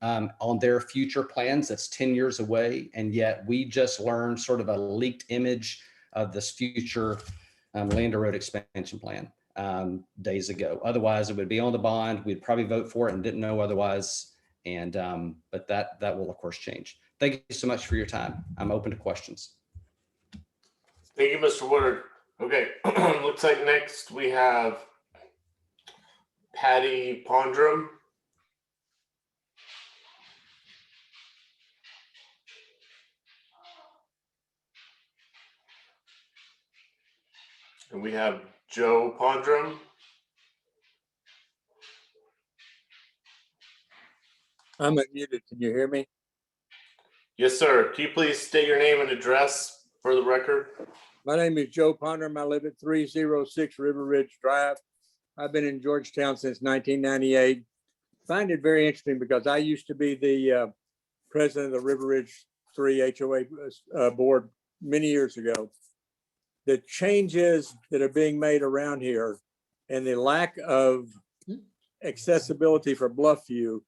S12: on their future plans. That's 10 years away. And yet we just learned sort of a leaked image of this future Leander Road expansion plan days ago. Otherwise it would be on the bond. We'd probably vote for it and didn't know otherwise. And but that will of course change. Thank you so much for your time. I'm open to questions.
S2: Thank you, Mr. Woodard. Okay, looks like next we have Patty Pondrum. And we have Joe Pondrum.
S13: I'm unmuted. Can you hear me?
S2: Yes, sir. Can you please state your name and address for the record?
S13: My name is Joe Pondrum. I live at 306 River Ridge Drive. I've been in Georgetown since 1998. Find it very interesting because I used to be the president of the River Ridge 3 HOA board many years ago. The changes that are being made around here and the lack of accessibility for Bluffview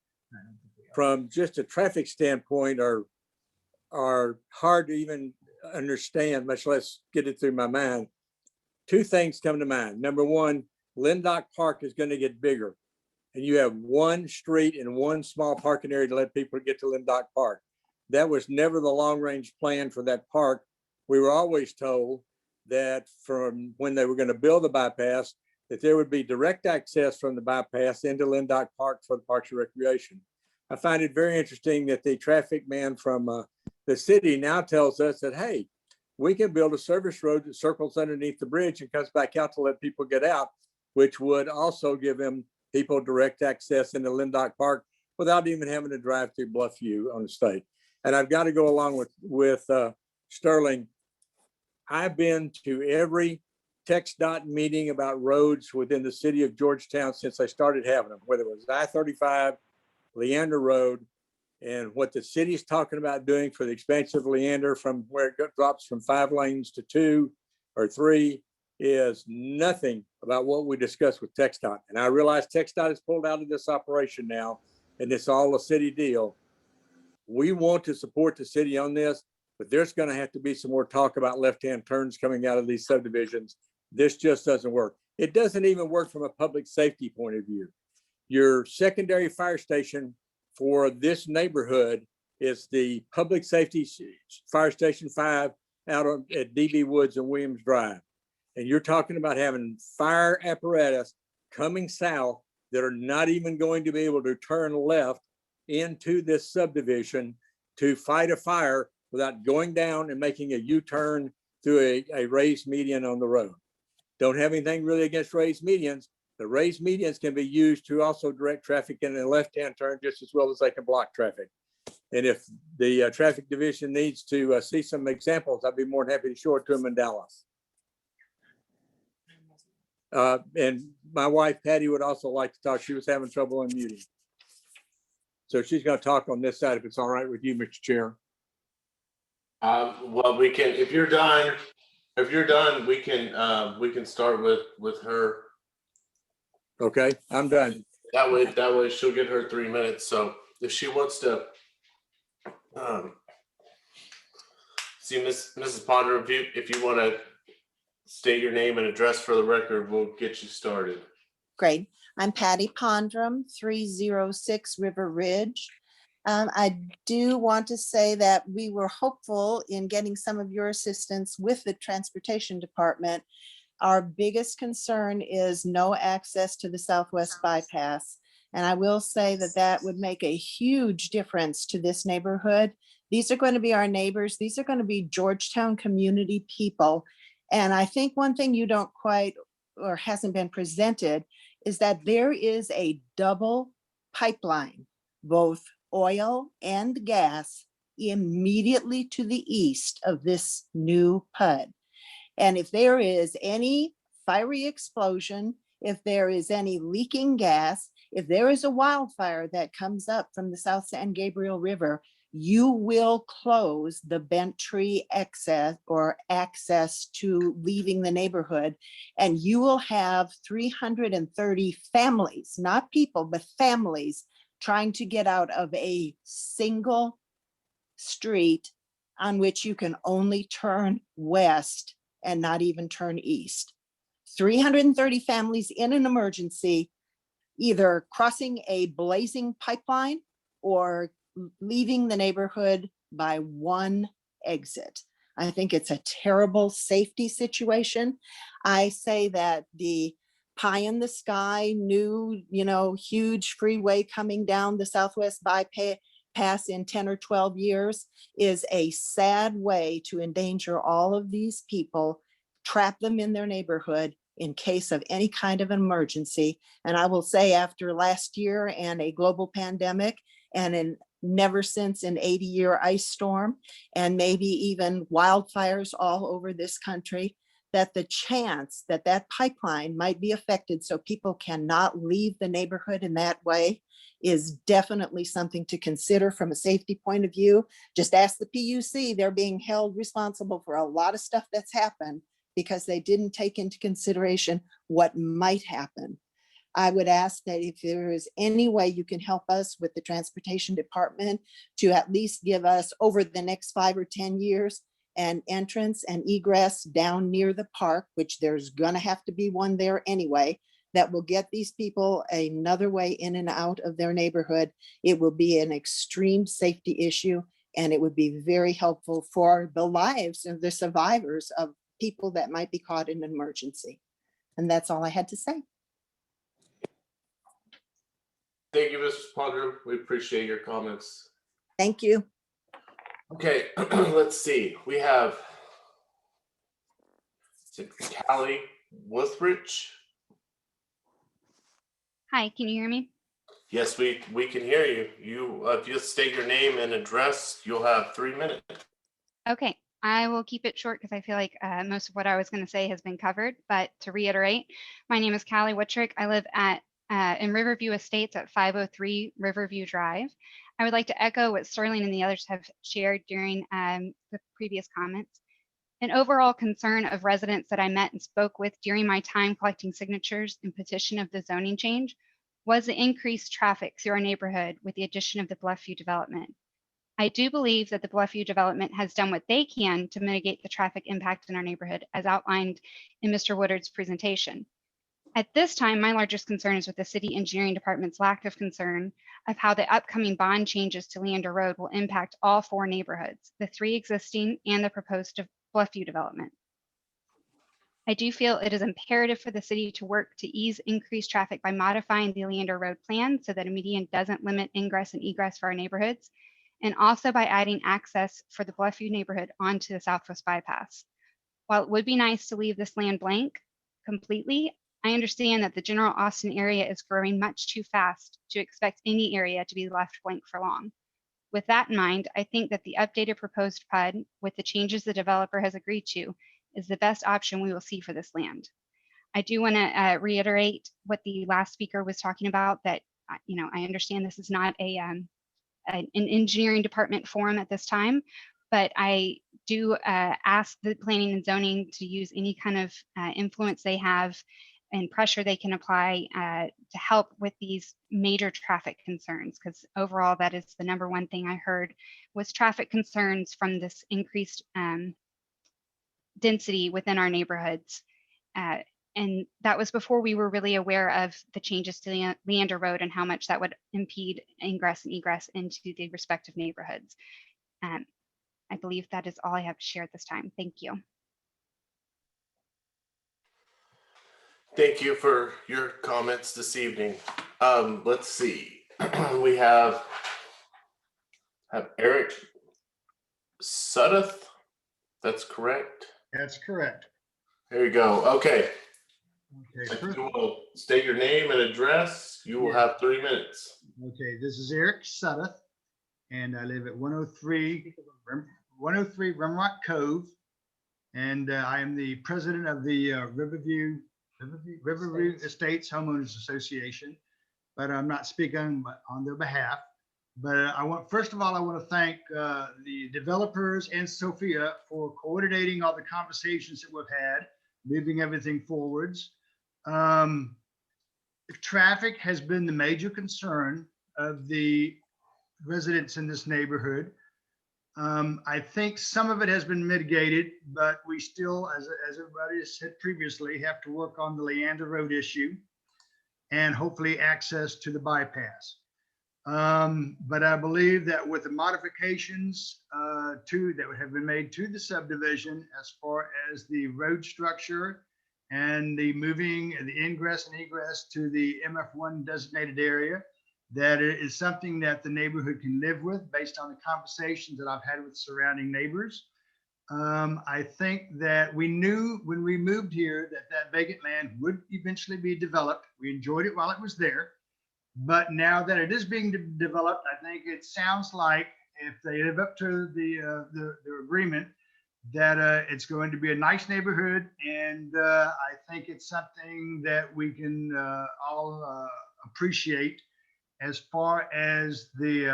S13: from just a traffic standpoint are hard to even understand, much less get it through my mind. Two things come to mind. Number one, Lindock Park is going to get bigger and you have one street and one small parking area to let people get to Lindock Park. that was never the long-range plan for that park. We were always told that from when they were going to build the bypass, that there would be direct access from the bypass into Lyndoch Park for the Parks and Recreation. I find it very interesting that the traffic man from the city now tells us that, hey, we can build a service road that circles underneath the bridge and comes back out to let people get out, which would also give them people direct access into Lyndoch Park without even having to drive through Bluffview on the state. And I've got to go along with Sterling. I've been to every TxDOT meeting about roads within the city of Georgetown since I started having them, whether it was I-35, Leander Road, and what the city's talking about doing for the expansion of Leander from where it drops from 5 lanes to 2 or 3 is nothing about what we discussed with TxDOT. And I realize TxDOT has pulled out of this operation now, and it's all a city deal. We want to support the city on this, but there's going to have to be some more talk about left-hand turns coming out of these subdivisions. This just doesn't work. It doesn't even work from a public safety point of view. Your secondary fire station for this neighborhood is the Public Safety Fire Station 5 out at DB Woods and Williams Drive. And you're talking about having fire apparatus coming south that are not even going to be able to turn left into this subdivision to fight a fire without going down and making a U-turn through a raised median on the road. Don't have anything really against raised medians. The raised medians can be used to also direct traffic in a left-hand turn just as well as they can block traffic. And if the traffic division needs to see some examples, I'd be more than happy to show it to them in Dallas. And my wife, Patty, would also like to talk. She was having trouble unmuting. So she's going to talk on this side if it's all right with you, Mr. Chair.
S2: Well, we can, if you're done, we can start with her.
S13: Okay, I'm done.
S2: That way she'll get her 3 minutes. So if she wants to, see Mrs. Ponder, if you want to state your name and address for the record, we'll get you started.
S14: Great. I'm Patty Pondrum, 306 River Ridge. I do want to say that we were hopeful in getting some of your assistance with the transportation department. Our biggest concern is no access to the Southwest bypass. And I will say that that would make a huge difference to this neighborhood. These are going to be our neighbors. These are going to be Georgetown community people. And I think one thing you don't quite, or hasn't been presented, is that there is a double pipeline, both oil and gas, immediately to the east of this new PUD. And if there is any fiery explosion, if there is any leaking gas, if there is a wildfire that comes up from the South San Gabriel River, you will close the Bent Tree access to leaving the neighborhood. And you will have 330 families, not people, but families trying to get out of a single street on which you can only turn west and not even turn east. 330 families in an emergency, either crossing a blazing pipeline or leaving the neighborhood by one exit. I think it's a terrible safety situation. I say that the pie in the sky, new, huge freeway coming down the Southwest bypass in 10 or 12 years is a sad way to endanger all of these people, trap them in their neighborhood in case of any kind of emergency. And I will say, after last year and a global pandemic and never since an 80-year ice storm and maybe even wildfires all over this country, that the chance that that pipeline might be affected so people cannot leave the neighborhood in that way is definitely something to consider from a safety point of view. Just ask the PUC, they're being held responsible for a lot of stuff that's happened because they didn't take into consideration what might happen. I would ask that if there is any way you can help us with the transportation department to at least give us over the next 5 or 10 years an entrance and egress down near the park, which there's gonna have to be one there anyway, that will get these people another way in and out of their neighborhood. It will be an extreme safety issue And it would be very helpful for the lives of the survivors of people that might be caught in an emergency. And that's all I had to say.
S2: Thank you, Mrs. Pondrum. We appreciate your comments.
S14: Thank you.
S2: Okay, let's see. We have Callie Whitworth.
S15: Hi, can you hear me?
S2: Yes, we can hear you. You, if you state your name and address, you'll have 3 minutes.
S15: Okay, I will keep it short because I feel like most of what I was going to say has been covered. But to reiterate, my name is Callie Whittrick. I live at in Riverview Estates at 503 Riverview Drive. I would like to echo what Sterling and the others have shared during the previous comments. An overall concern of residents that I met and spoke with during my time collecting signatures in petition of the zoning change was the increased traffic through our neighborhood with the addition of the Bluffview development. I do believe that the Bluffview development has done what they can to mitigate the traffic impact in our neighborhood, as outlined in Mr. Woodard's presentation. At this time, my largest concern is with the city engineering department's lack of concern of how the upcoming bond changes to Leander Road will impact all 4 neighborhoods, the 3 existing and the proposed Bluffview development. I do feel it is imperative for the city to work to ease increased traffic by modifying the Leander Road plan so that a median doesn't limit ingress and egress for our neighborhoods, and also by adding access for the Bluffview neighborhood onto the Southwest bypass. While it would be nice to leave this land blank completely, I understand that the general Austin area is growing much too fast to expect any area to be left blank for long. With that in mind, I think that the updated proposed PUD with the changes the developer has agreed to is the best option we will see for this land. I do want to reiterate what the last speaker was talking about, that I understand this is not an engineering department forum at this time, but I do ask the planning and zoning to use any kind of influence they have and pressure they can apply to help with these major traffic concerns, because overall that is the #1 thing I heard was traffic concerns from this increased density within our neighborhoods. And that was before we were really aware of the changes to Leander Road and how much that would impede ingress and egress into the respective neighborhoods. I believe that is all I have to share at this time. Thank you.
S2: Thank you for your comments this evening. Let's see. We have Eric Sudduth. That's correct.
S16: That's correct.
S2: There you go. Okay.
S16: Okay.
S2: If you will state your name and address, you will have 3 minutes.
S16: Okay. This is Eric Sudduth, and I live at 103 Remrock Cove, and I am the president of the Riverview Estates Homeowners Association, but I'm not speaking on their behalf. But first of all, I want to thank the developers and Sophia for coordinating all the conversations that we've had, moving everything forwards. Traffic has been the major concern of the residents in this neighborhood. I think some of it has been mitigated, but we still, as everybody has said previously, have to work on the Leander Road issue and hopefully access to the bypass. But I believe that with the modifications that have been made to the subdivision, as far as the road structure and the moving the ingress and egress to the MF1 designated area, that it is something that the neighborhood can live with based on the conversations that I've had with surrounding neighbors. I think that we knew when we moved here that vacant land would eventually be developed. We enjoyed it while it was there. But now that it is being developed, I think it sounds like if they live up to the agreement, that it's going to be a nice neighborhood. And I think it's something that we can all appreciate as far as the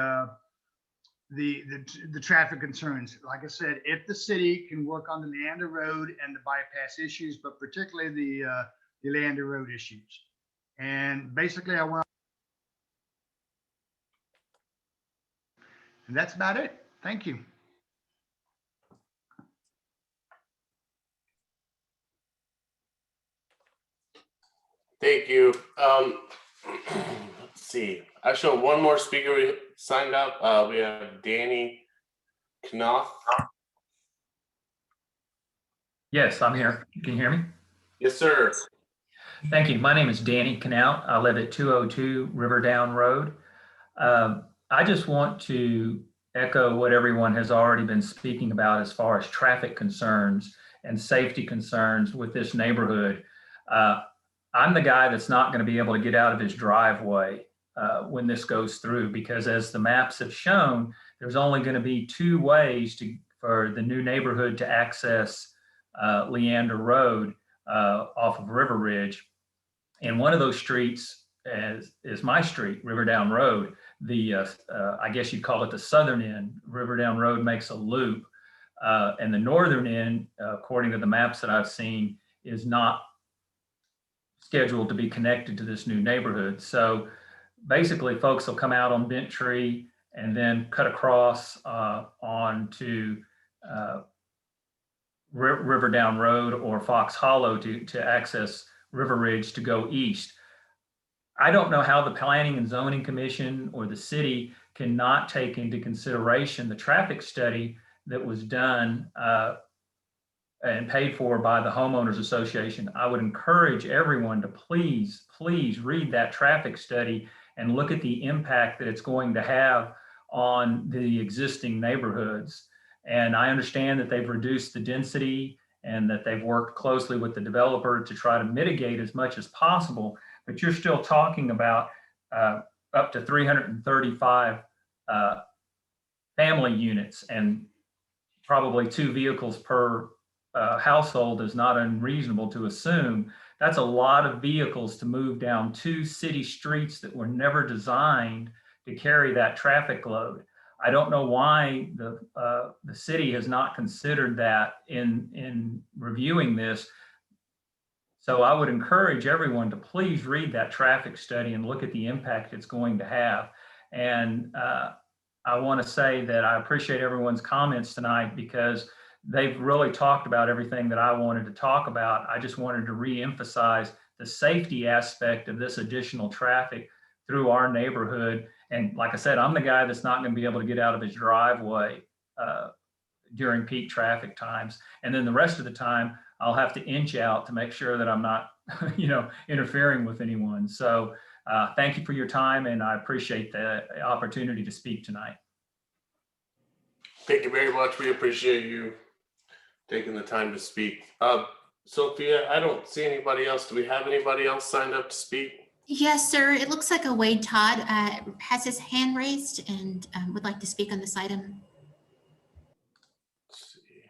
S16: traffic concerns. Like I said, if the city can work on the Leander Road and the bypass issues, but particularly the Leander Road issues. And basically and that's about it. Thank you.
S2: Thank you. Let's see. I show one more speaker signed up. We have Danny Knopf?
S17: Yes, I'm here. Can you hear me?
S2: Yes, sir.
S17: Thank you. My name is Danny Canal. I live at 202 Riverdown Road. I just want to echo what everyone has already been speaking about as far as traffic concerns and safety concerns with this neighborhood. I'm the guy that's not going to be able to get out of his driveway when this goes through, because as the maps have shown, there's only going to be 2 ways for the new neighborhood to access Leander Road off of River Ridge. And one of those streets is my street, Riverdown Road. I guess you'd call it the southern end. Riverdown Road makes a loop. And the northern end, according to the maps that I've seen, is not scheduled to be connected to this new neighborhood. So basically, folks will come out on Bent Tree and then cut across onto Riverdown Road or Fox Hollow to access River Ridge to go east. I don't know how the Planning and Zoning Commission or the city cannot take into consideration the traffic study that was done and paid for by the Homeowners Association. I would encourage everyone to please read that traffic study and look at the impact that it's going to have on the existing neighborhoods. And I understand that they've reduced the density and that they've worked closely with the developer to try to mitigate as much as possible, but you're still talking about up to 335 family units, and probably 2 vehicles per household is not unreasonable to assume. That's a lot of vehicles to move down 2 city streets that were never designed to carry that traffic load. I don't know why the city has not considered that in reviewing this. So I would encourage everyone to please read that traffic study and look at the impact it's going to have. And I want to say that I appreciate everyone's comments tonight, because they've really talked about everything that I wanted to talk about. I just wanted to re-emphasize the safety aspect of this additional traffic through our neighborhood. And like I said, I'm the guy that's not going to be able to get out of his driveway during peak traffic times. And then the rest of the time, I'll have to inch out to make sure that I'm not, interfering with anyone. So thank you for your time, and I appreciate the opportunity to speak tonight.
S2: Thank you very much. We appreciate you taking the time to speak. Sophia, I don't see anybody else. Do we have anybody else signed up to speak?
S3: Yes, sir. It looks like Wade Todd has his hand raised and would like to speak on this item.
S2: Let's see.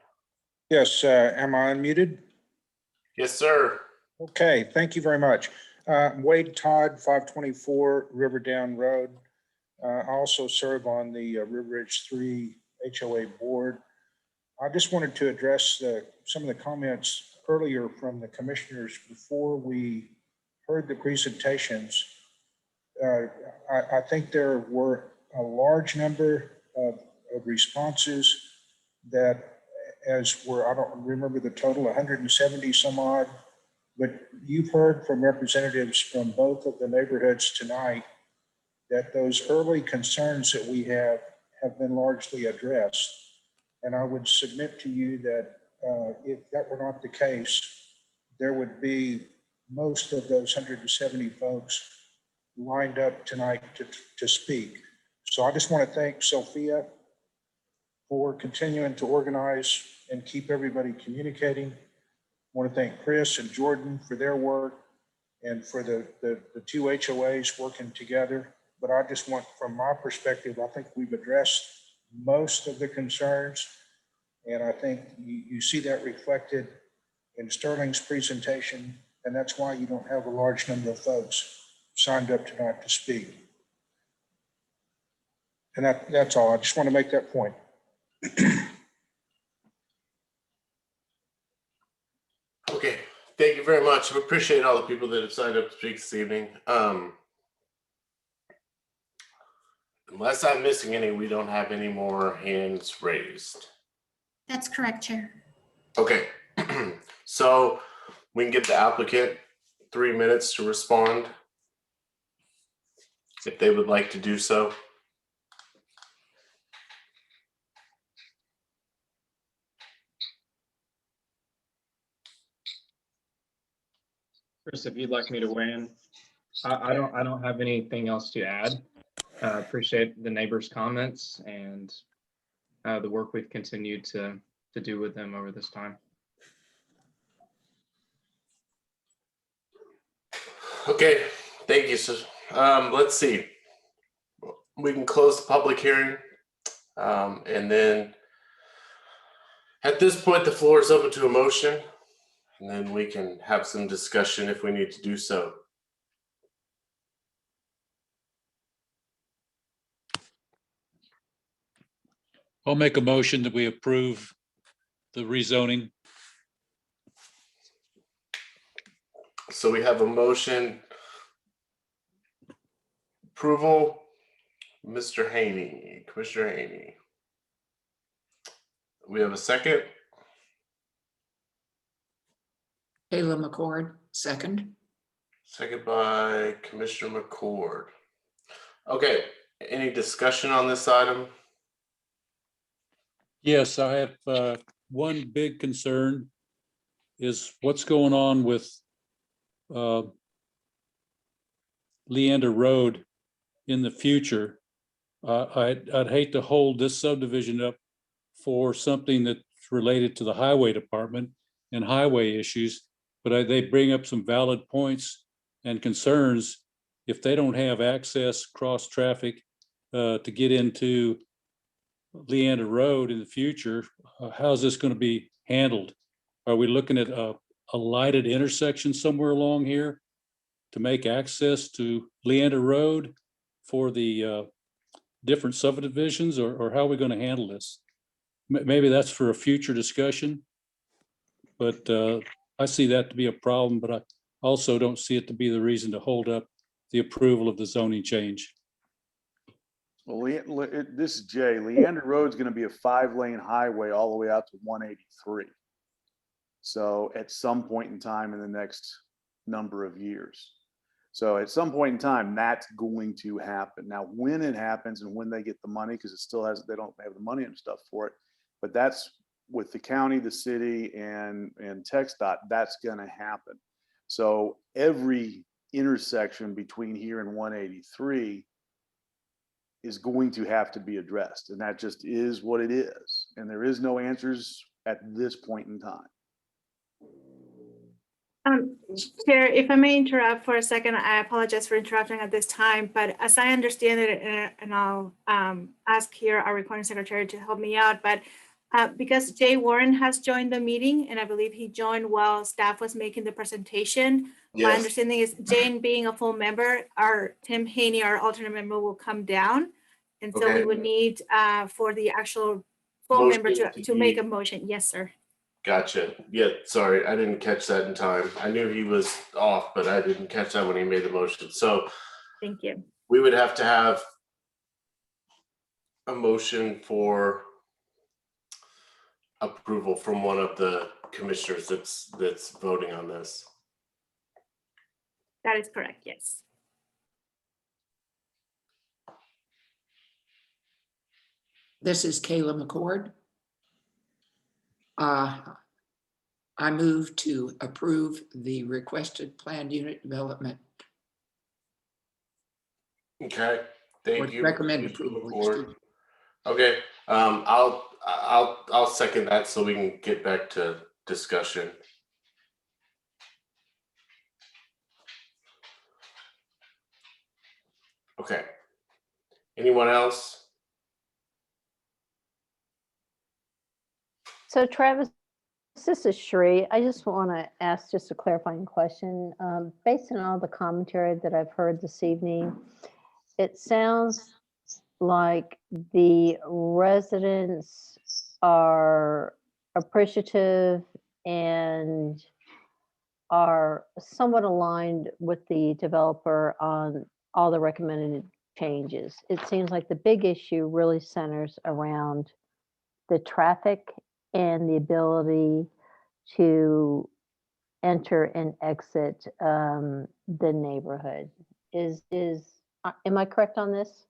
S18: Yes, am I unmuted?
S2: Yes, sir.
S18: Okay, thank you very much. Wade Todd, 524 Riverdown Road. I also serve on the River Ridge 3 HOA board. I just wanted to address some of the comments earlier from the commissioners before we heard the presentations. I think there were a large number of responses that, I don't remember the total, 170 some odd, but you've heard from representatives from both of the neighborhoods tonight that those early concerns that we have been largely addressed. And I would submit to you that if that were not the case, there would be most of those 170 folks lined up tonight to speak. So I just want to thank Sophia for continuing to organize and keep everybody communicating. I want to thank Chris and Jordan for their work and for the 2 HOAs working together. But I just want, from my perspective, I think we've addressed most of the concerns. And I think you see that reflected in Sterling's presentation. And that's why you don't have a large number of folks signed up tonight to speak. And that's all. I just want to make that point.
S2: Okay, thank you very much. We appreciate all the people that have signed up to speak this evening. Unless I'm missing any, we don't have any more hands raised.
S3: That's correct, Chair.
S2: Okay, so we can get the applicant 3 minutes to respond if they would like to do so.
S10: Chris, if you'd like me to weigh in, I don't have anything else to add. Appreciate the neighbors' comments and the work we've continued to do with them over this time.
S2: Okay, thank you. So, let's see. We can close the public hearing. And then at this point, the floor is open to a motion, and then we can have some discussion if we need to do so.
S4: I'll make a motion that we approve the rezoning.
S2: So we have a motion approval, Mr. Haney, Commissioner Haney. We have a second.
S6: Kayla McCord, second.
S2: Second by Commissioner McCord. Okay, any discussion on this item?
S4: Yes, I have one big concern is what's going on with Leander Road in the future. I'd hate to hold this subdivision up for something that's related to the highway department and highway issues, but they bring up some valid points and concerns. If they don't have access cross traffic to get into Leander Road in the future, how's this going to be handled? Are we looking at a lighted intersection somewhere along here to make access to Leander Road for the different subdivisions, or how are we going to handle this? Maybe that's for a future discussion, but I see that to be a problem, but I also don't see it to be the reason to hold up the approval of the zoning change.
S9: Well, this is Jay. Leander Road's going to be a 5-lane highway all the way out to 183. So at some point in time in the next number of years. So at some point in time, that's going to happen. Now, when it happens and when they get the money, because they don't have the money and stuff for it, but that's with the county, the city, and TxDOT, that's going to happen. So every intersection between here and 183 is going to have to be addressed, and that just is what it is. And there is no answers at this point in time.
S19: Chair, if I may interrupt for a second, I apologize for interrupting at this time, but as I understand it, and I'll ask here our recording secretary to help me out, but because Jay Warren has joined the meeting, and I believe he joined while staff was making the presentation.
S2: Yes.
S19: My understanding is Jane being a full member, our Tim Haney, our alternate member, will come down. And so we would need for the actual full member to make a motion. Yes, sir.
S2: Gotcha. Yeah, sorry, I didn't catch that in time. I knew he was off, but I didn't catch that when he made the motion. So
S19: thank you.
S2: We would have to have a motion for approval from one of the commissioners that's voting on this.
S19: That is correct, yes.
S6: This is Kayla McCord. I move to approve the requested planned unit development.
S2: Okay, thank you.
S6: Recommend approval.
S2: Okay, I'll second that so we can get back to discussion. Okay. Anyone else?
S5: So Travis, this is Sheree. I just want to ask just a clarifying question. Based on all the commentary that I've heard this evening, it sounds like the residents are appreciative and are somewhat aligned with the developer on all the recommended changes. It seems like the big issue really centers around the traffic and the ability to enter and exit the neighborhood. Am I correct on this?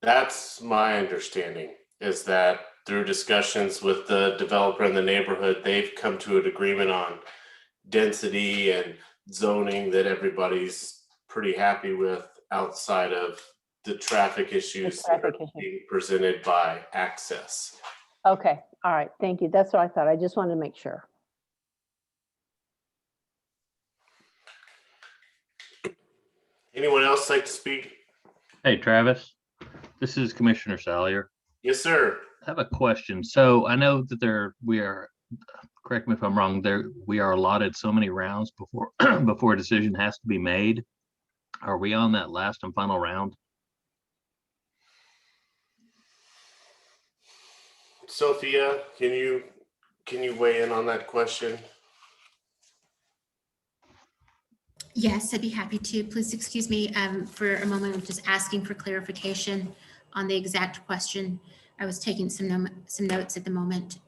S2: That's my understanding, is that through discussions with the developer in the neighborhood, they've come to an agreement on density and zoning that everybody's pretty happy with outside of the traffic issues that are being presented by access.
S5: Okay, all right, thank you. That's what I thought. I just wanted to make sure.
S2: Anyone else like to speak?
S7: Hey, Travis, this is Commissioner Salyer.
S2: Yes, sir.
S7: I have a question. So I know that we are, correct me if I'm wrong, we are allotted so many rounds before before a decision has to be made. Are we on that last and final round?
S2: Sophia, can you weigh in on that question?
S3: Yes, I'd be happy to. Please excuse me for a moment. I'm just asking for clarification on the exact question. I was taking some notes at the moment.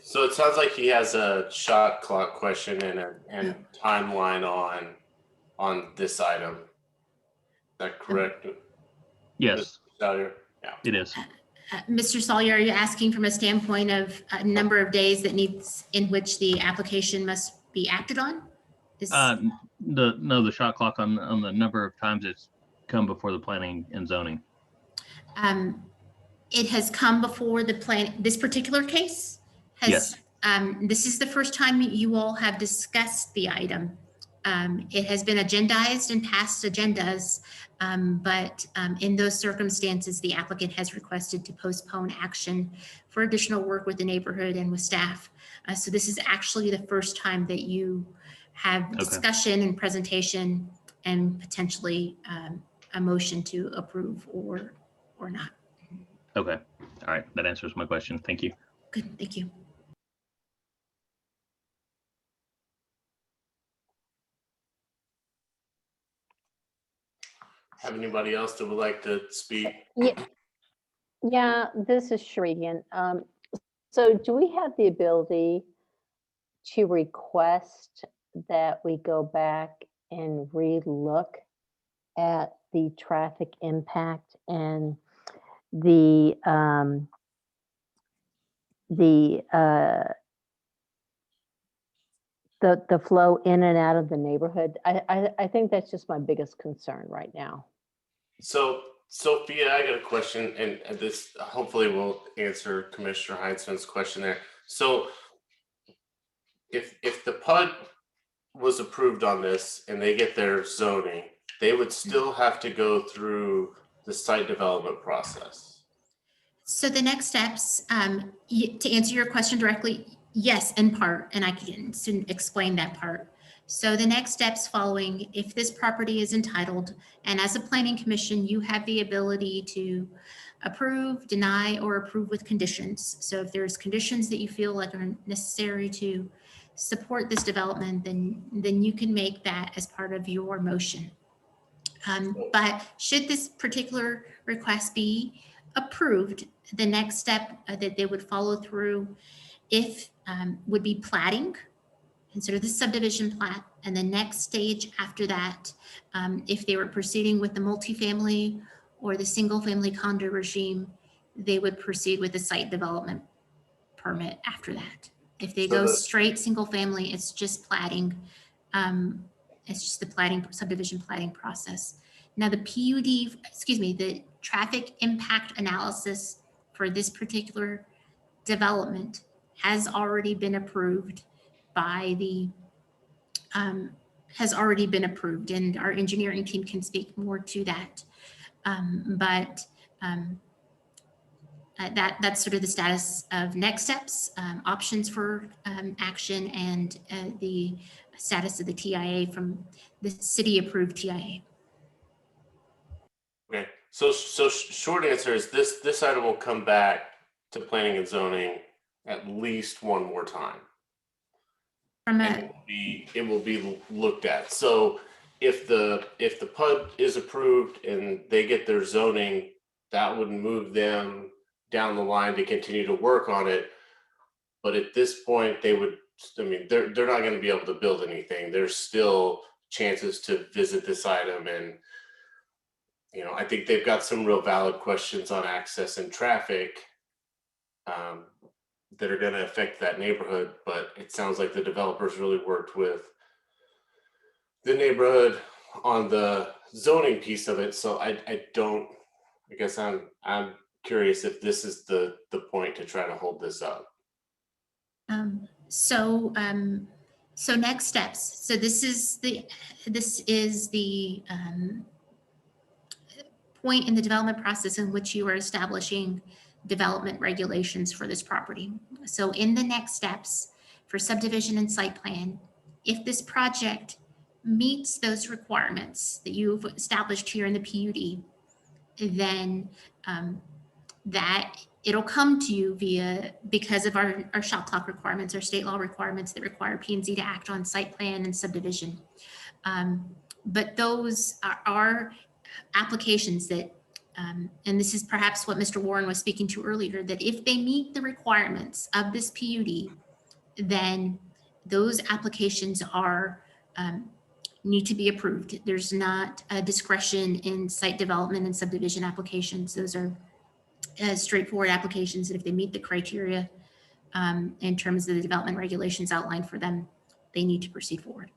S2: So it sounds like he has a shot clock question and timeline on this item. Is that correct?
S7: Yes,
S2: Yeah.
S7: it is.
S3: Mr. Sawyer, are you asking from a standpoint of a number of days in which the application must be acted on?
S7: The shot clock on the number of times it's come before the planning and zoning.
S3: It has come before the plan. This particular case has.
S7: Yes.
S3: This is the first time you all have discussed the item. It has been agendized in past agendas, but in those circumstances, the applicant has requested to postpone action for additional work with the neighborhood and with staff. So this is actually the first time that you have discussion and presentation and potentially a motion to approve or not.
S7: Okay. All right. That answers my question. Thank you.
S3: Good. Thank you.
S2: Have anybody else that would like to speak?
S5: Yeah, this is Shreedian. So do we have the ability to request that we go back and re-look at the traffic impact and the flow in and out of the neighborhood? I think that's just my biggest concern right now.
S2: So Sophia, I got a question, and this hopefully will answer Commissioner Heinzman's question there. So if the PUD was approved on this and they get their zoning, they would still have to go through the site development process.
S3: So the next steps, to answer your question directly, yes, in part, and I can soon explain that part. So the next steps following, if this property is entitled, and as a planning commission, you have the ability to approve, deny, or approve with conditions. So if there's conditions that you feel like are necessary to support this development, then you can make that as part of your motion. But should this particular request be approved, the next step that they would follow through would be platting, consider the subdivision plat, and the next stage after that, if they were proceeding with the multifamily or the single family condo regime, they would proceed with the site development permit after that. If they go straight single family, it's just platting. It's just the subdivision platting process. Now the the traffic impact analysis for this particular development has already been approved by and our engineering team can speak more to that. That's sort of the status of next steps, options for action, and the status of the TIA from the city approved TIA.
S2: Okay, so short answer is this item will come back to planning and zoning at least one more time. It will be looked at. So if the PUD is approved and they get their zoning, that would move them down the line to continue to work on it. But at this point, they're not going to be able to build anything. There's still chances to visit this item, and I think they've got some real valid questions on access and traffic that are going to affect that neighborhood. But it sounds like the developers really worked with the neighborhood on the zoning piece of it. So I guess I'm curious if this is the point to try to hold this up.
S3: So next steps. So this is the point in the development process in which you are establishing development regulations for this property. So in the next steps for subdivision and site plan, if this project meets those requirements that you've established here in the PUD, then that it'll come to you because of our shot clock requirements, our state law requirements that require P&Z to act on site plan and subdivision. But those are applications that, and this is perhaps what Mr. Warren was speaking to earlier, that if they meet the requirements of this PUD, then those applications need to be approved. There's not a discretion in site development and subdivision applications. Those are straightforward applications that if they meet the criteria in terms of the development regulations outlined for them, they need to proceed forward.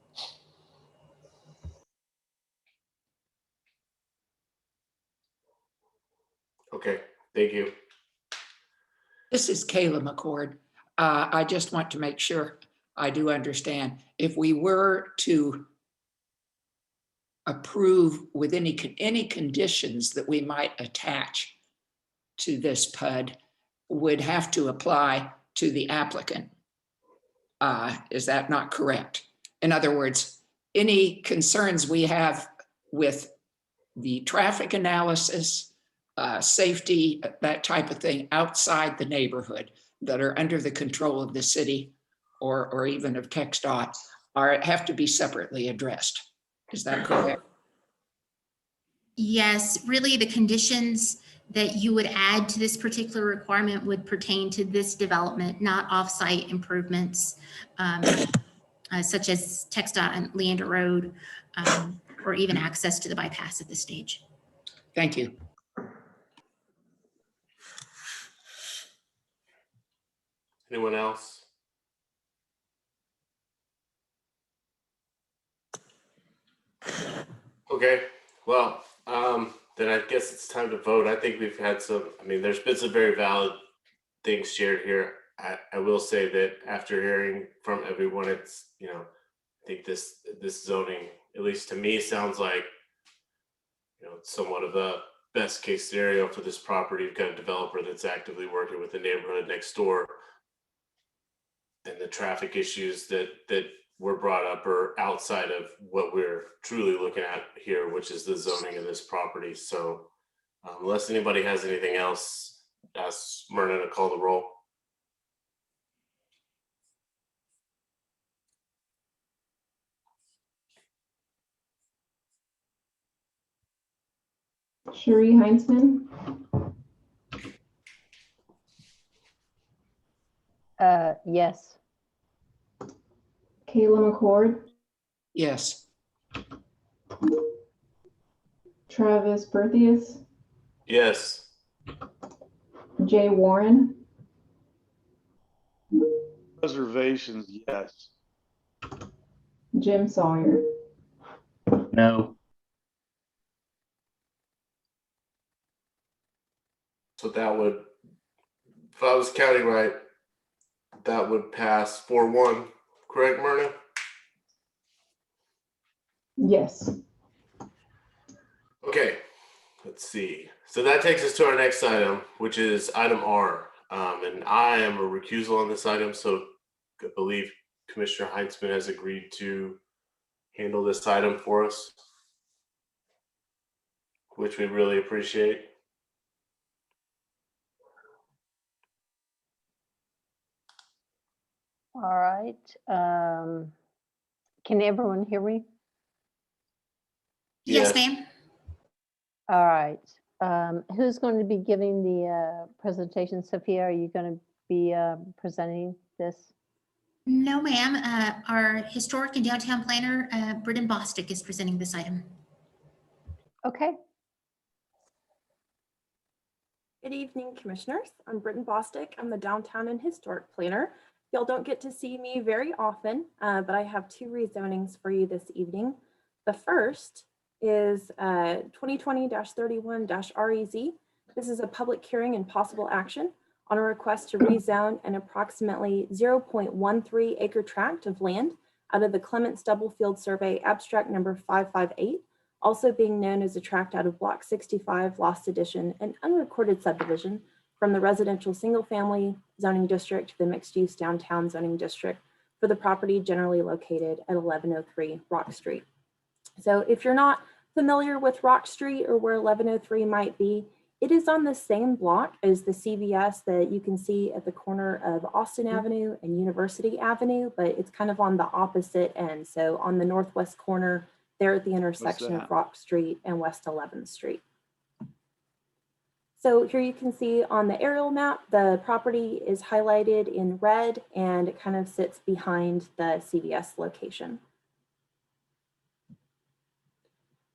S2: Okay, thank you.
S6: This is Kayla McCord. I just want to make sure I do understand. If we were to approve with any conditions that we might attach to this PUD, would have to apply to the applicant. Is that not correct? In other words, any concerns we have with the traffic analysis, safety, that type of thing outside the neighborhood that are under the control of the city or even of TxDOT have to be separately addressed. Is that correct?
S3: Yes, really the conditions that you would add to this particular requirement would pertain to this development, not off-site improvements such as TxDOT and Leander Road, or even access to the bypass at this stage.
S6: Thank you.
S2: Anyone else? Okay, well, then I guess it's time to vote. I think we've had there's been some very valid things shared here. I will say that after hearing from everyone, it's, I think this zoning, at least to me, sounds like, somewhat of a best case scenario for this property. You've got a developer that's actively working with the neighborhood next door. And the traffic issues that were brought up are outside of what we're truly looking at here, which is the zoning of this property. So unless anybody has anything else, ask Myrna to call the roll.
S1: Cherie Heinzman,
S5: Yes.
S1: Kayla McCord,
S6: Yes.
S1: Travis Berthius,
S2: Yes.
S1: Jay Warren,
S9: Reservations, yes.
S1: Jim Sawyer.
S7: No.
S2: So that would, if I was counting right, that would pass 4-1, correct, Myrna?
S1: Yes.
S2: Okay, let's see. So that takes us to our next item, which is item R. And I am a recusal on this item, so I believe Commissioner Heinzman has agreed to handle this item for us, which we really appreciate.
S5: All right. Can everyone hear me?
S3: Yes, ma'am.
S5: All right. Who's going to be giving the presentation? Sophia, are you going to be presenting this?
S3: No, ma'am. Our historic and downtown planner, Britton Bostick, is presenting this item.
S5: Okay.
S20: Good evening, commissioners. I'm Britton Bostick. I'm the downtown and historic planner. Y'all don't get to see me very often, but I have two rezonings for you this evening. The first is 2020-31-REZ. This is a public hearing and possible action on a request to rezone an approximately 0.13 acre tract of land out of the Clements Doublefield Survey abstract number 558, also being known as a tract out of Block 65, Lost Edition, an unrecorded subdivision from the residential single-family zoning district to the mixed-use downtown zoning district for the property generally located at 1103 Rock Street. So if you're not familiar with Rock Street or where 1103 might be, it is on the same block as the CVS that you can see at the corner of Austin Avenue and University Avenue, but it's kind of on the opposite end. So on the northwest corner, there at the intersection of Rock Street and West 11th Street. So here you can see on the aerial map, the property is highlighted in red and it kind of sits behind the CVS location.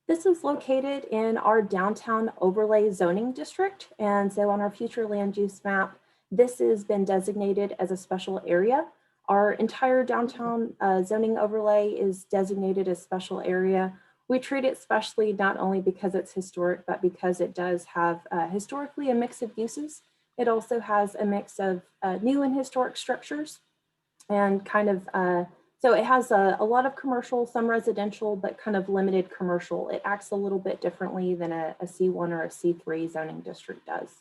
S20: This is located in our downtown overlay zoning district. And so on our future land use map, this has been designated as a special area. Our entire downtown zoning overlay is designated as special area. We treat it specially not only because it's historic, but because it does have historically a mix of uses. It also has a mix of new and historic structures and kind of so it has a lot of commercial, some residential, but kind of limited commercial. It acts a little bit differently than a C1 or a C3 zoning district does.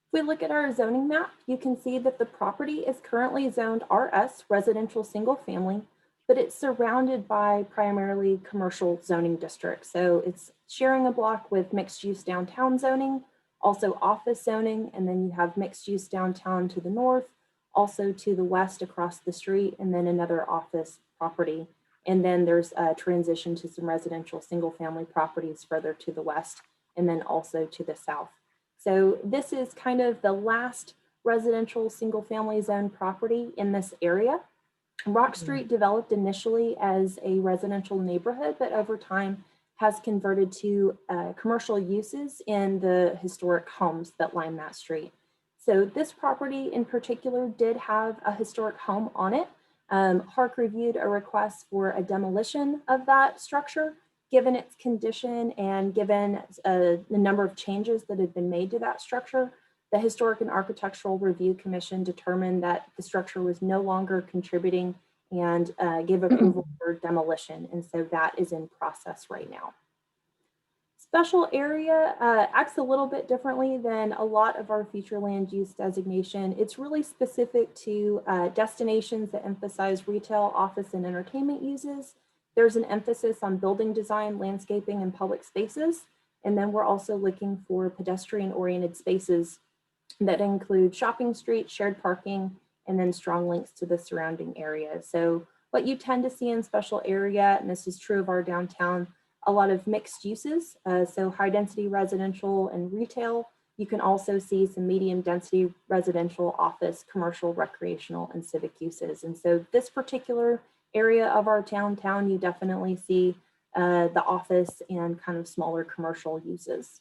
S20: If we look at our zoning map, you can see that the property is currently zoned RS, residential single family, but it's surrounded by primarily commercial zoning districts. So it's sharing a block with mixed use downtown zoning, also office zoning, and then you have mixed use downtown to the north, also to the west across the street, and then another office property. And then there's a transition to some residential single family properties further to the west, and then also to the south. So this is kind of the last residential single family zone property in this area. Rock Street developed initially as a residential neighborhood, but over time has converted to commercial uses in the historic homes that line that street. So this property in particular did have a historic home on it. Hark reviewed a request for a demolition of that structure, given its condition and given the number of changes that had been made to that structure. The Historic and Architectural Review Commission determined that the structure was no longer contributing and gave approval for demolition. And so that is in process right now. Special area acts a little bit differently than a lot of our future land use designation. It's really specific to destinations that emphasize retail, office, and entertainment uses. There's an emphasis on building design, landscaping, and public spaces. And then we're also looking for pedestrian-oriented spaces that include shopping streets, shared parking, and then strong links to the surrounding area. So what you tend to see in special area, and this is true of our downtown, a lot of mixed uses, so high density residential and retail. You can also see some medium density residential, office, commercial, recreational, and civic uses. And so this particular area of our downtown, you definitely see the office and kind of smaller commercial uses.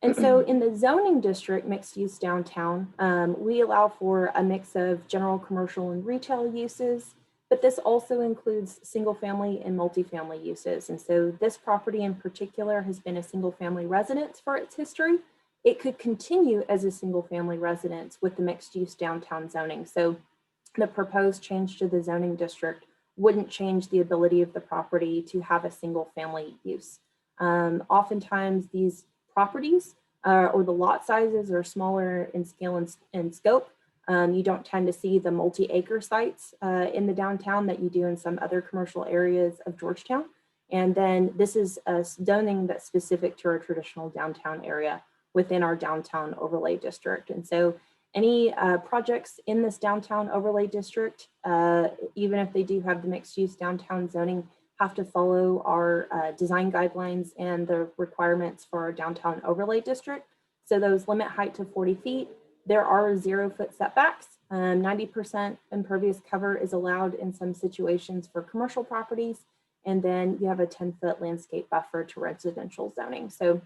S20: And so in the zoning district mixed use downtown, we allow for a mix of general commercial and retail uses, but this also includes single family and multifamily uses. And so this property in particular has been a single family residence for its history. It could continue as a single family residence with the mixed use downtown zoning. So the proposed change to the zoning district wouldn't change the ability of the property to have a single family use. Oftentimes these properties or the lot sizes are smaller in scale and scope. You don't tend to see the multi-acre sites in the downtown that you do in some other commercial areas of Georgetown. And then this is a zoning that's specific to our traditional downtown area within our downtown overlay district. And so any projects in this downtown overlay district, even if they do have the mixed use downtown zoning, have to follow our design guidelines and the requirements for our downtown overlay district. So those limit height to 40 feet. There are 0-foot setbacks. 90% impervious cover is allowed in some situations for commercial properties. And then you have a 10-foot landscape buffer to residential zoning. So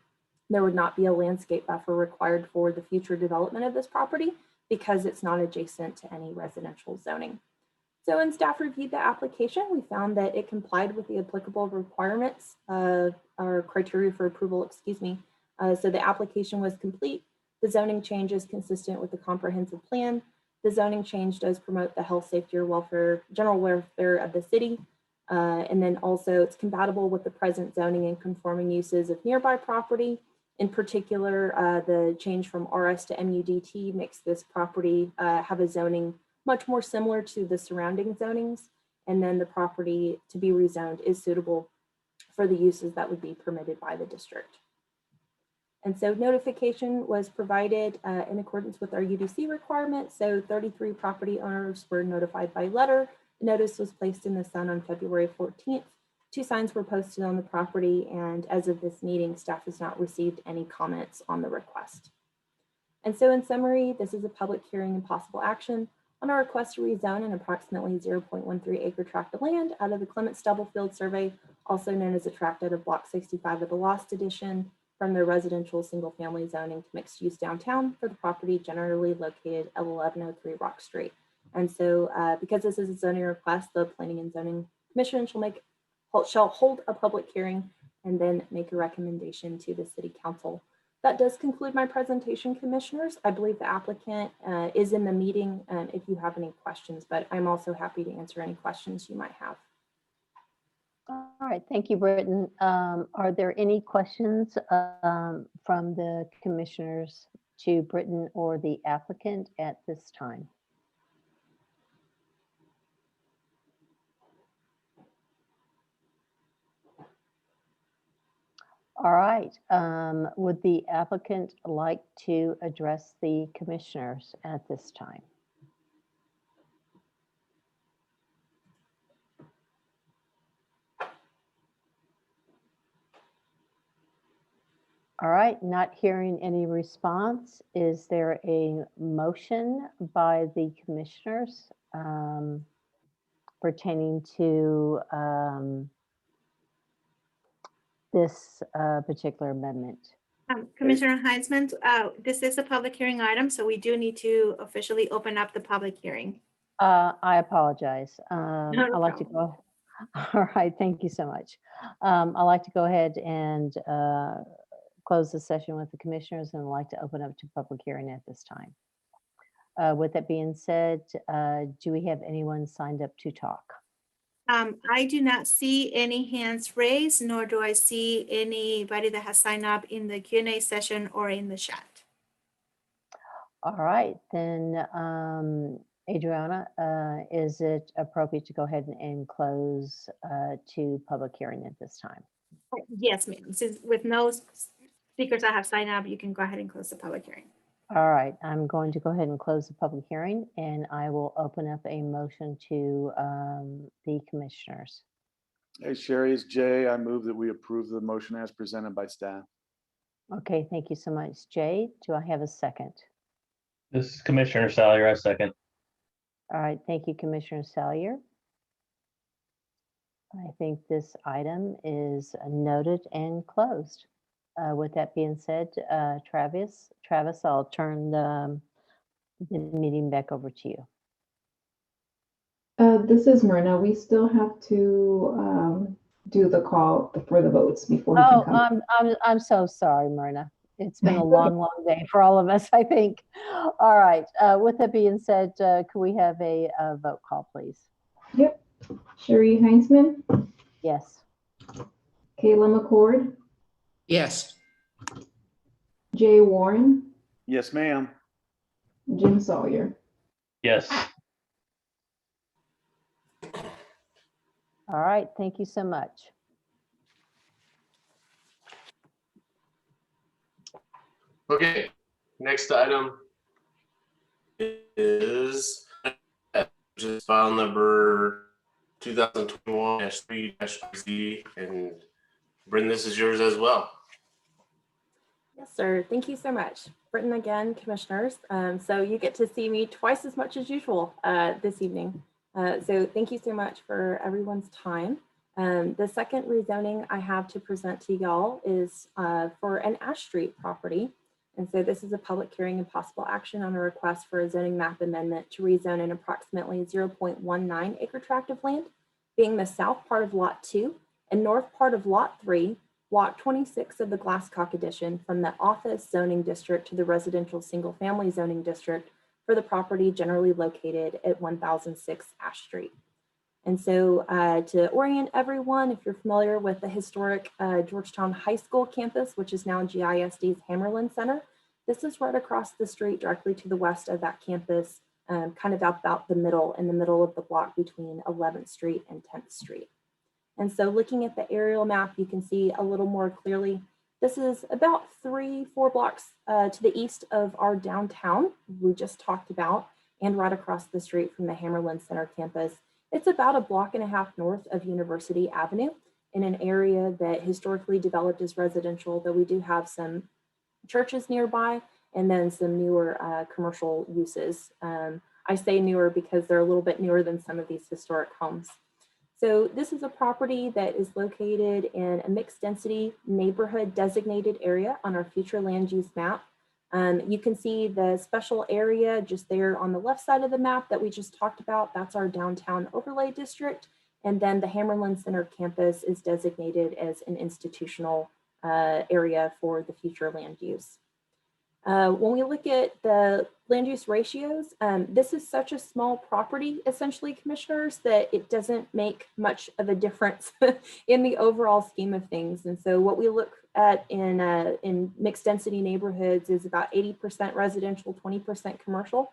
S20: there would not be a landscape buffer required for the future development of this property because it's not adjacent to any residential zoning. So when staff reviewed the application, we found that it complied with the applicable requirements of our criteria for approval, excuse me. So the application was complete. The zoning change is consistent with the comprehensive plan. The zoning change does promote the health, safety, or welfare, general welfare of the city. And then also it's compatible with the present zoning and conforming uses of nearby property. In particular, the change from RS to MUDT makes this property have a zoning much more similar to the surrounding zonings. And then the property to be rezoned is suitable for the uses that would be permitted by the district. And so notification was provided in accordance with our UDC requirements. So 33 property owners were notified by letter. The notice was placed in the Sun on February 14th. 2 signs were posted on the property, and as of this meeting, staff has not received any comments on the request. And so in summary, this is a public hearing and possible action on a request to rezone an approximately 0.13 acre tract of land out of the Clement Stubblefield survey, also known as a tract out of Block 65 of the Lost Edition, from their residential single family zoning to mixed use downtown for the property generally located at 1103 Rock Street. And so because this is a zoning request, the Planning and Zoning Commission shall hold a public hearing and then make a recommendation to the City Council. That does conclude my presentation, commissioners. I believe the applicant is in the meeting if you have any questions, but I'm also happy to answer any questions you might have.
S5: All right, thank you, Britton. Are there any questions from the commissioners to Britton or the applicant at this time? All right, would the applicant like to address the commissioners at this time? All right, not hearing any response. Is there a motion by the commissioners pertaining to this particular amendment?
S19: Commissioner Heinzman, this is a public hearing item, so we do need to officially open up the public hearing.
S5: I apologize.
S19: No
S5: I'd like to go. All right, thank you so much. I'd like to go ahead and close the session with the commissioners, and I'd like to open up to public hearing at this time. With that being said, do we have anyone signed up to talk?
S19: I do not see any hands raised, nor do I see anybody that has signed up in the Q&A session or in the chat.
S5: All right, then Adriana, is it appropriate to go ahead and close to public hearing at this time?
S19: Yes, ma'am. Since with no speakers that have signed up, you can go ahead and close the public hearing.
S5: All right, I'm going to go ahead and close the public hearing, and I will open up a motion to the commissioners.
S9: Hey, Sherry, it's Jay. I move that we approve the motion as presented by staff.
S5: Okay, thank you so much. Jay, do I have a second?
S21: This is Commissioner Salyer, I second.
S5: All right, thank you, Commissioner Salyer. I think this item is noted and closed. With that being said, Travis, I'll turn the meeting back over to you.
S1: This is Myrna. We still have to do the call for the votes before we can come.
S5: I'm so sorry, Myrna. It's been a long day for all of us, I think. All right. With that being said, could we have a vote call, please?
S1: Yep. Sherry Heinzman?
S5: Yes.
S1: Kayla McCord?
S6: Yes.
S1: Jay Warren?
S9: Yes, ma'am.
S1: Jim Sawyer?
S21: Yes.
S5: All right. Thank you so much.
S2: Okay, next item is just file number 2021-3-Z, and Britton, this is yours as well.
S20: Yes, sir. Thank you so much. Britton again, commissioners. So you get to see me twice as much as usual this evening. So thank you so much for everyone's time. The second rezoning I have to present to y'all is for an Ash Street property. And so this is a public hearing and possible action on a request for a zoning map amendment to rezone an approximately 0.19 acre tract of land, being the south part of Lot 2 and north part of Lot 3, Block 26 of the Glasscock Addition, from the office zoning district to the residential single-family zoning district for the property generally located at 1006 Ash Street. And so to orient everyone, if you're familiar with the historic Georgetown High School campus, which is now GISD's Hammerlin Center, this is right across the street directly to the west of that campus, kind of about in the middle of the block between 11th Street and 10th Street. And so looking at the aerial map, you can see a little more clearly, this is about 3-4 blocks to the east of our downtown we just talked about, and right across the street from the Hammerlin Center campus. It's about a block and a half north of University Avenue in an area that historically developed as residential, though we do have some churches nearby and then some newer commercial uses. I say newer because they're a little bit newer than some of these historic homes. So this is a property that is located in a mixed density neighborhood designated area on our future land use map. You can see the special area just there on the left side of the map that we just talked about. That's our downtown overlay district. And then the Hammerlin Center campus is designated as an institutional area for the future land use. When we look at the land use ratios, this is such a small property, essentially, commissioners, that it doesn't make much of a difference in the overall scheme of things. And so what we look at in mixed density neighborhoods is about 80% residential, 20% commercial.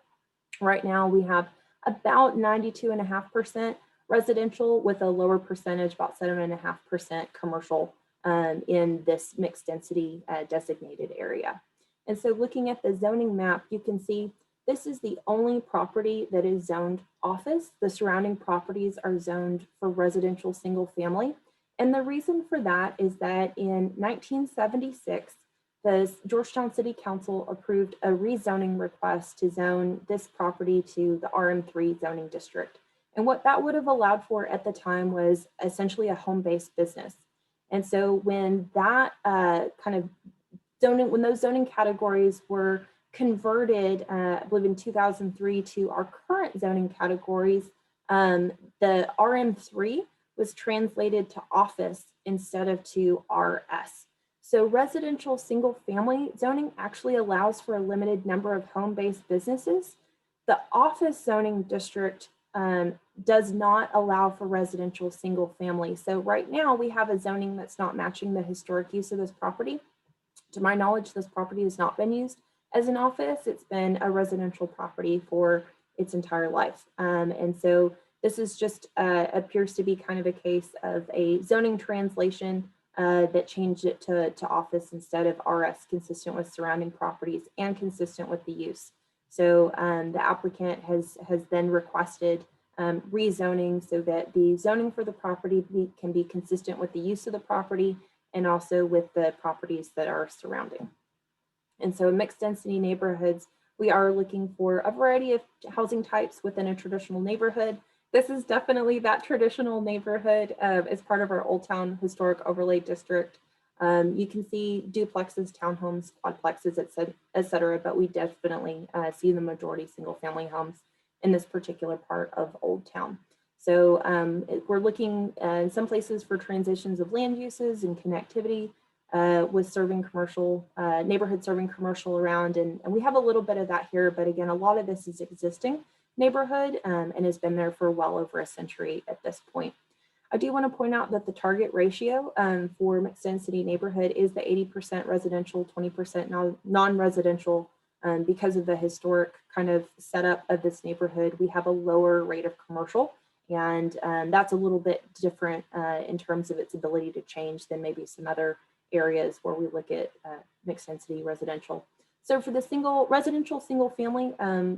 S20: Right now we have about 92.5% residential with a lower percentage, about 7.5% commercial in this mixed density designated area. And so looking at the zoning map, you can see this is the only property that is zoned office. The surrounding properties are zoned for residential single family. And the reason for that is that in 1976, the Georgetown City Council approved a rezoning request to zone this property to the RM3 zoning district. And what that would have allowed for at the time was essentially a home-based business. And so when that when those zoning categories were converted, I believe in 2003, to our current zoning categories, the RM3 was translated to office instead of to RS. So residential single family zoning actually allows for a limited number of home-based businesses. The office zoning district does not allow for residential single family. So right now we have a zoning that's not matching the historic use of this property. To my knowledge, this property has not been used as an office. It's been a residential property for its entire life. And so this is just appears to be kind of a case of a zoning translation that changed it to office instead of RS, consistent with surrounding properties and consistent with the use. So the applicant has then requested rezoning so that the zoning for the property can be consistent with the use of the property and also with the properties that are surrounding. And so in mixed density neighborhoods, we are looking for a variety of housing types within a traditional neighborhood. This is definitely that traditional neighborhood as part of our Old Town Historic Overlay District. You can see duplexes, townhomes, quadplexes, et cetera, but we definitely see the majority single family homes in this particular part of Old Town. So we're looking in some places for transitions of land uses and connectivity with serving commercial, neighborhood serving commercial around. And we have a little bit of that here, but again, a lot of this is existing neighborhood and has been there for well over a century at this point. I do want to point out that the target ratio for mixed density neighborhood is the 80% residential, 20% non-residential. Because of the historic kind of setup of this neighborhood, we have a lower rate of commercial. And that's a little bit different in terms of its ability to change than maybe some other areas where we look at mixed density residential. So for the residential single family,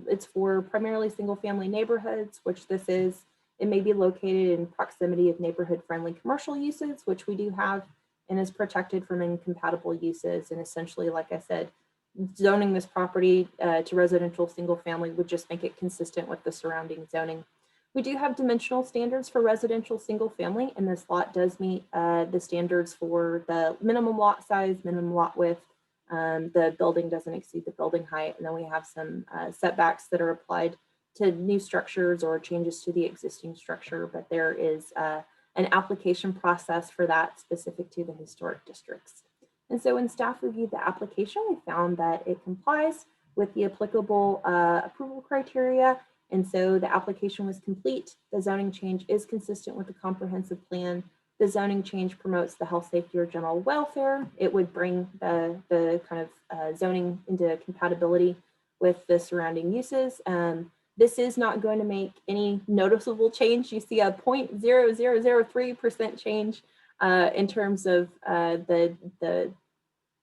S20: it's for primarily single family neighborhoods, which this is. It may be located in proximity of neighborhood friendly commercial uses, which we do have, and is protected from incompatible uses. And essentially, like I said, zoning this property to residential single family would just make it consistent with the surrounding zoning. We do have dimensional standards for residential single family, and this lot does meet the standards for the minimum lot size, minimum lot width, The building doesn't exceed the building height. And then we have some setbacks that are applied to new structures or changes to the existing structure, but there is an application process for that specific to the historic districts. And so when staff reviewed the application, we found that it complies with the applicable approval criteria. And so the application was complete. The zoning change is consistent with the comprehensive plan. The zoning change promotes the health, safety, or general welfare. It would bring the kind of zoning into compatibility with the surrounding uses. This is not going to make any noticeable change. You see a 0.0003% change in terms of the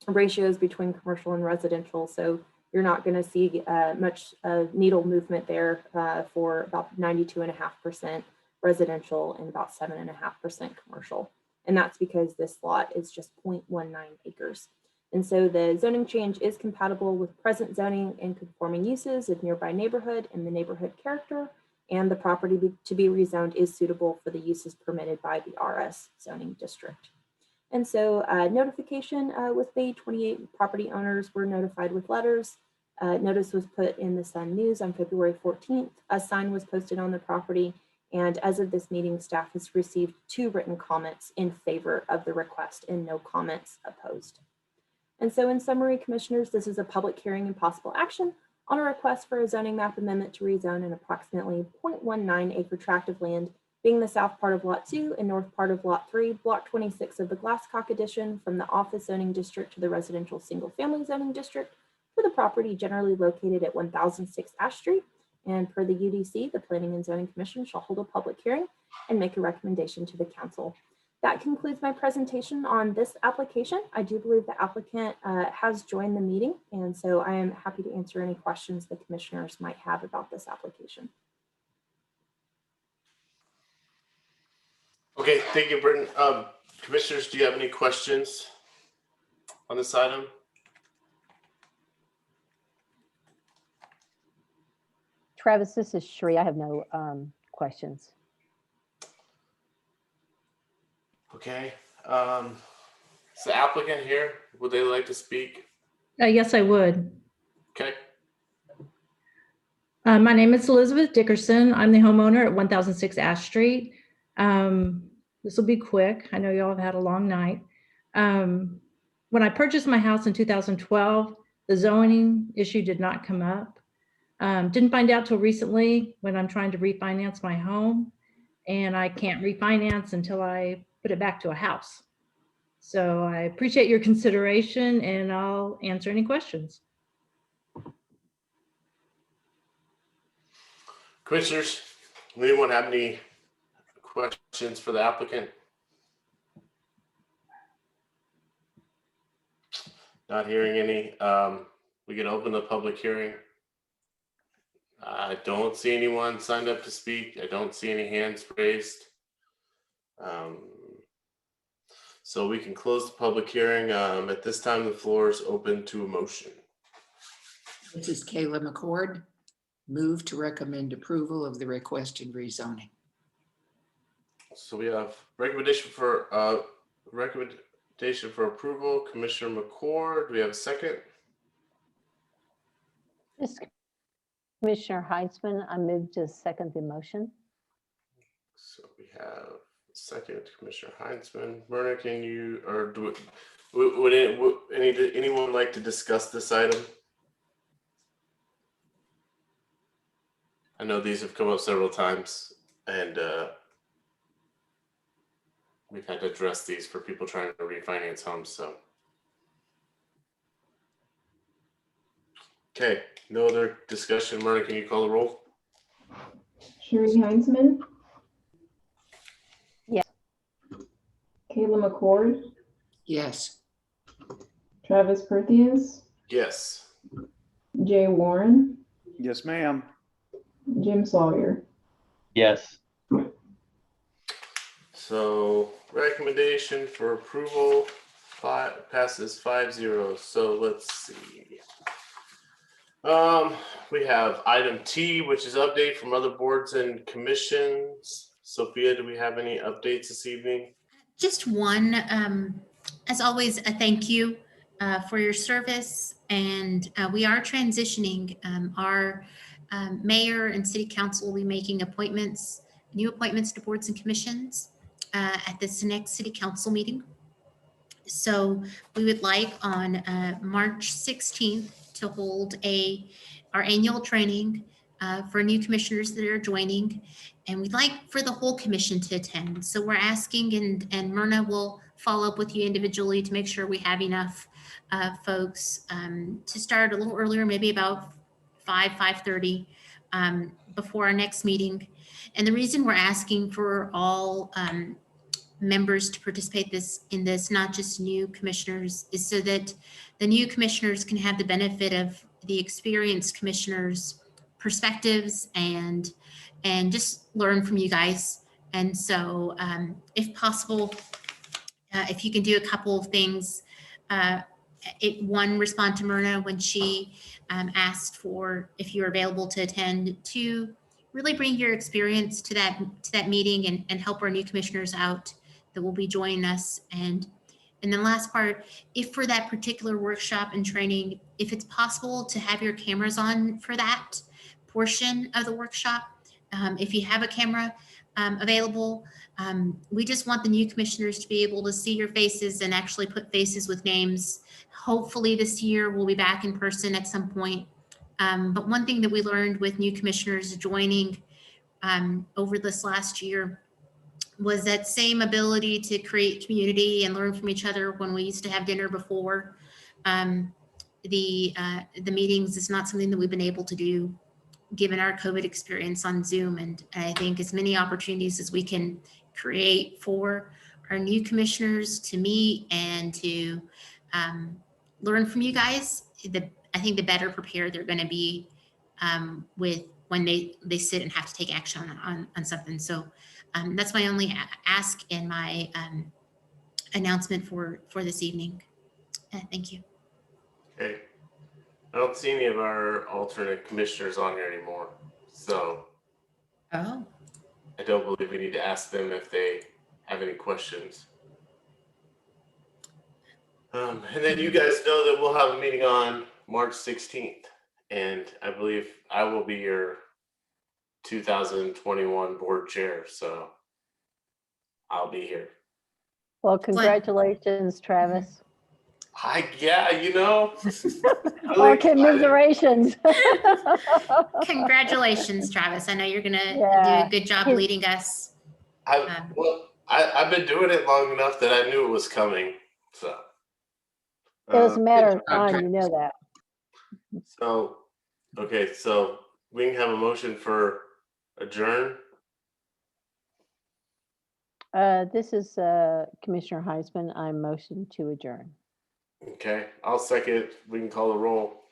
S20: ratios between commercial and residential. So you're not going to see much needle movement there for about 92.5% residential and about 7.5% commercial. And that's because this lot is just 0.19 acres. And so the zoning change is compatible with present zoning and conforming uses of nearby neighborhood and the neighborhood character, and the property to be rezoned is suitable for the uses permitted by the RS zoning district. And so notification with the 28 property owners were notified with letters. Notice was put in the Sun News on February 14th. A sign was posted on the property. And as of this meeting, staff has received 2 written comments in favor of the request and no comments opposed. And so in summary, commissioners, this is a public hearing and possible action on a request for a zoning map amendment to rezone an approximately 0.19 acre tract of land, being the south part of Lot 2 and north part of Lot 3, Block 26 of the Glasscock Addition, from the office zoning district to the residential single family zoning district, for the property generally located at 1006 Ash Street. And per the UDC, the Planning and Zoning Commission shall hold a public hearing and make a recommendation to the council. That concludes my presentation on this application. I do believe the applicant has joined the meeting, and so I am happy to answer any questions the commissioners might have about this application.
S2: Okay, thank you, Britton. Commissioners, do you have any questions on this item?
S5: Travis, this is Sheree. I have no questions.
S2: Okay. Is the applicant here? Would they like to speak?
S8: Yes, I would.
S2: Okay.
S8: My name is Elizabeth Dickerson. I'm the homeowner at 1006 Ash Street. This will be quick. I know y'all have had a long night. When I purchased my house in 2012, the zoning issue did not come up. Didn't find out till recently when I'm trying to refinance my home, and I can't refinance until I put it back to a house. So I appreciate your consideration, and I'll answer any questions.
S2: Commissioners, anyone have any questions for the applicant? Not hearing any. We can open the public hearing. I don't see anyone signed up to speak. I don't see any hands raised. So we can close the public hearing. At this time, the floor is open to a motion.
S6: This is Kayla McCord. Move to recommend approval of the requested rezoning.
S2: So we have recommendation for approval. Commissioner McCord, do we have a second?
S5: This Commissioner Heitzman, I move to second the motion.
S2: So we have second, Commissioner Heitzman. Myrna, can you, or would anyone like to discuss this item? I know these have come up several times, and we've had to address these for people trying to refinance homes, so. Okay, no other discussion. Myrna, can you call the roll?
S1: Sheree Heinsman.
S5: Yes.
S1: Kayla McCord.
S6: Yes.
S1: Travis Perthius.
S2: Yes.
S1: Jay Warren.
S9: Yes, ma'am.
S1: Jim Sawyer.
S21: Yes.
S2: So recommendation for approval passes 5-0. So let's see. We have item T, which is update from other boards and commissions. Sophia, do we have any updates this evening?
S3: Just one, as always, a thank you for your service. And we are transitioning. Our mayor and city council will be making appointments, new appointments to boards and commissions at this next city council meeting. So we would like on March 16th to hold our annual training for new commissioners that are joining. And we'd like for the whole commission to attend. So we're asking, and Myrna will follow up with you individually to make sure we have enough folks to start a little earlier, maybe about 5:30 before our next meeting. And the reason we're asking for all members to participate in this, not just new commissioners, is so that the new commissioners can have the benefit of the experienced commissioners' perspectives and just learn from you guys. And so if possible, if you can do a couple of things, one, respond to Myrna when she asked for if you're available to attend. Two, really bring your experience to that meeting and help our new commissioners out that will be joining us. And then last part, if for that particular workshop and training, if it's possible to have your cameras on for that portion of the workshop, if you have a camera available, we just want the new commissioners to be able to see your faces and actually put faces with names. Hopefully this year we'll be back in person at some point. But one thing that we learned with new commissioners joining over this last year was that same ability to create community and learn from each other when we used to have dinner before the meetings is not something that we've been able to do given our COVID experience on Zoom. And I think as many opportunities as we can create for our new commissioners to meet and to learn from you guys, I think the better prepared they're going to be with when they sit and have to take action on something. So that's my only ask in my announcement for this evening. Thank you.
S2: Okay. I don't see any of our alternate commissioners on here anymore. So
S3: Oh.
S2: I don't believe we need to ask them if they have any questions. And then you guys know that we'll have a meeting on March 16th. And I believe I will be your 2021 board chair. So I'll be here.
S5: Well, congratulations, Travis.
S2: Yeah, you know.
S5: Or commiserations.
S3: Congratulations, Travis. I know you're going to do a good job leading us.
S2: I've been doing it long enough that I knew it was coming. So
S5: it was a matter of time, you know that.
S2: So, okay, so we can have a motion for adjourn.
S5: This is Commissioner Heisman. I motion to adjourn.
S2: Okay, I'll second. We can call the roll.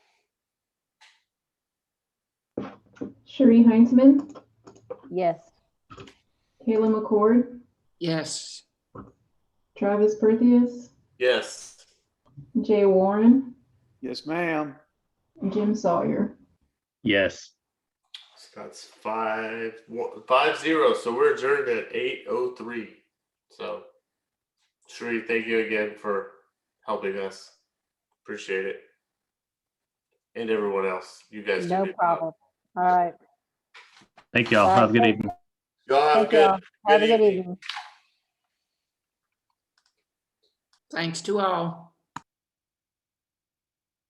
S1: Sheree Heinzman,
S5: Yes.
S1: Kayla McCord,
S6: Yes.
S1: Travis Perthius,
S2: Yes.
S1: Jay Warren,
S9: Yes, ma'am.
S1: and Jim Sawyer.
S21: Yes.
S2: So that's 5-0. So we're adjourned at 8:03. So, Sheree, thank you again for helping us. Appreciate it. And everyone else. You guys do.
S5: No problem. All right.
S21: Thank y'all. Have a good evening.
S2: Y'all have a good
S5: Have a good evening.
S6: Thanks to all.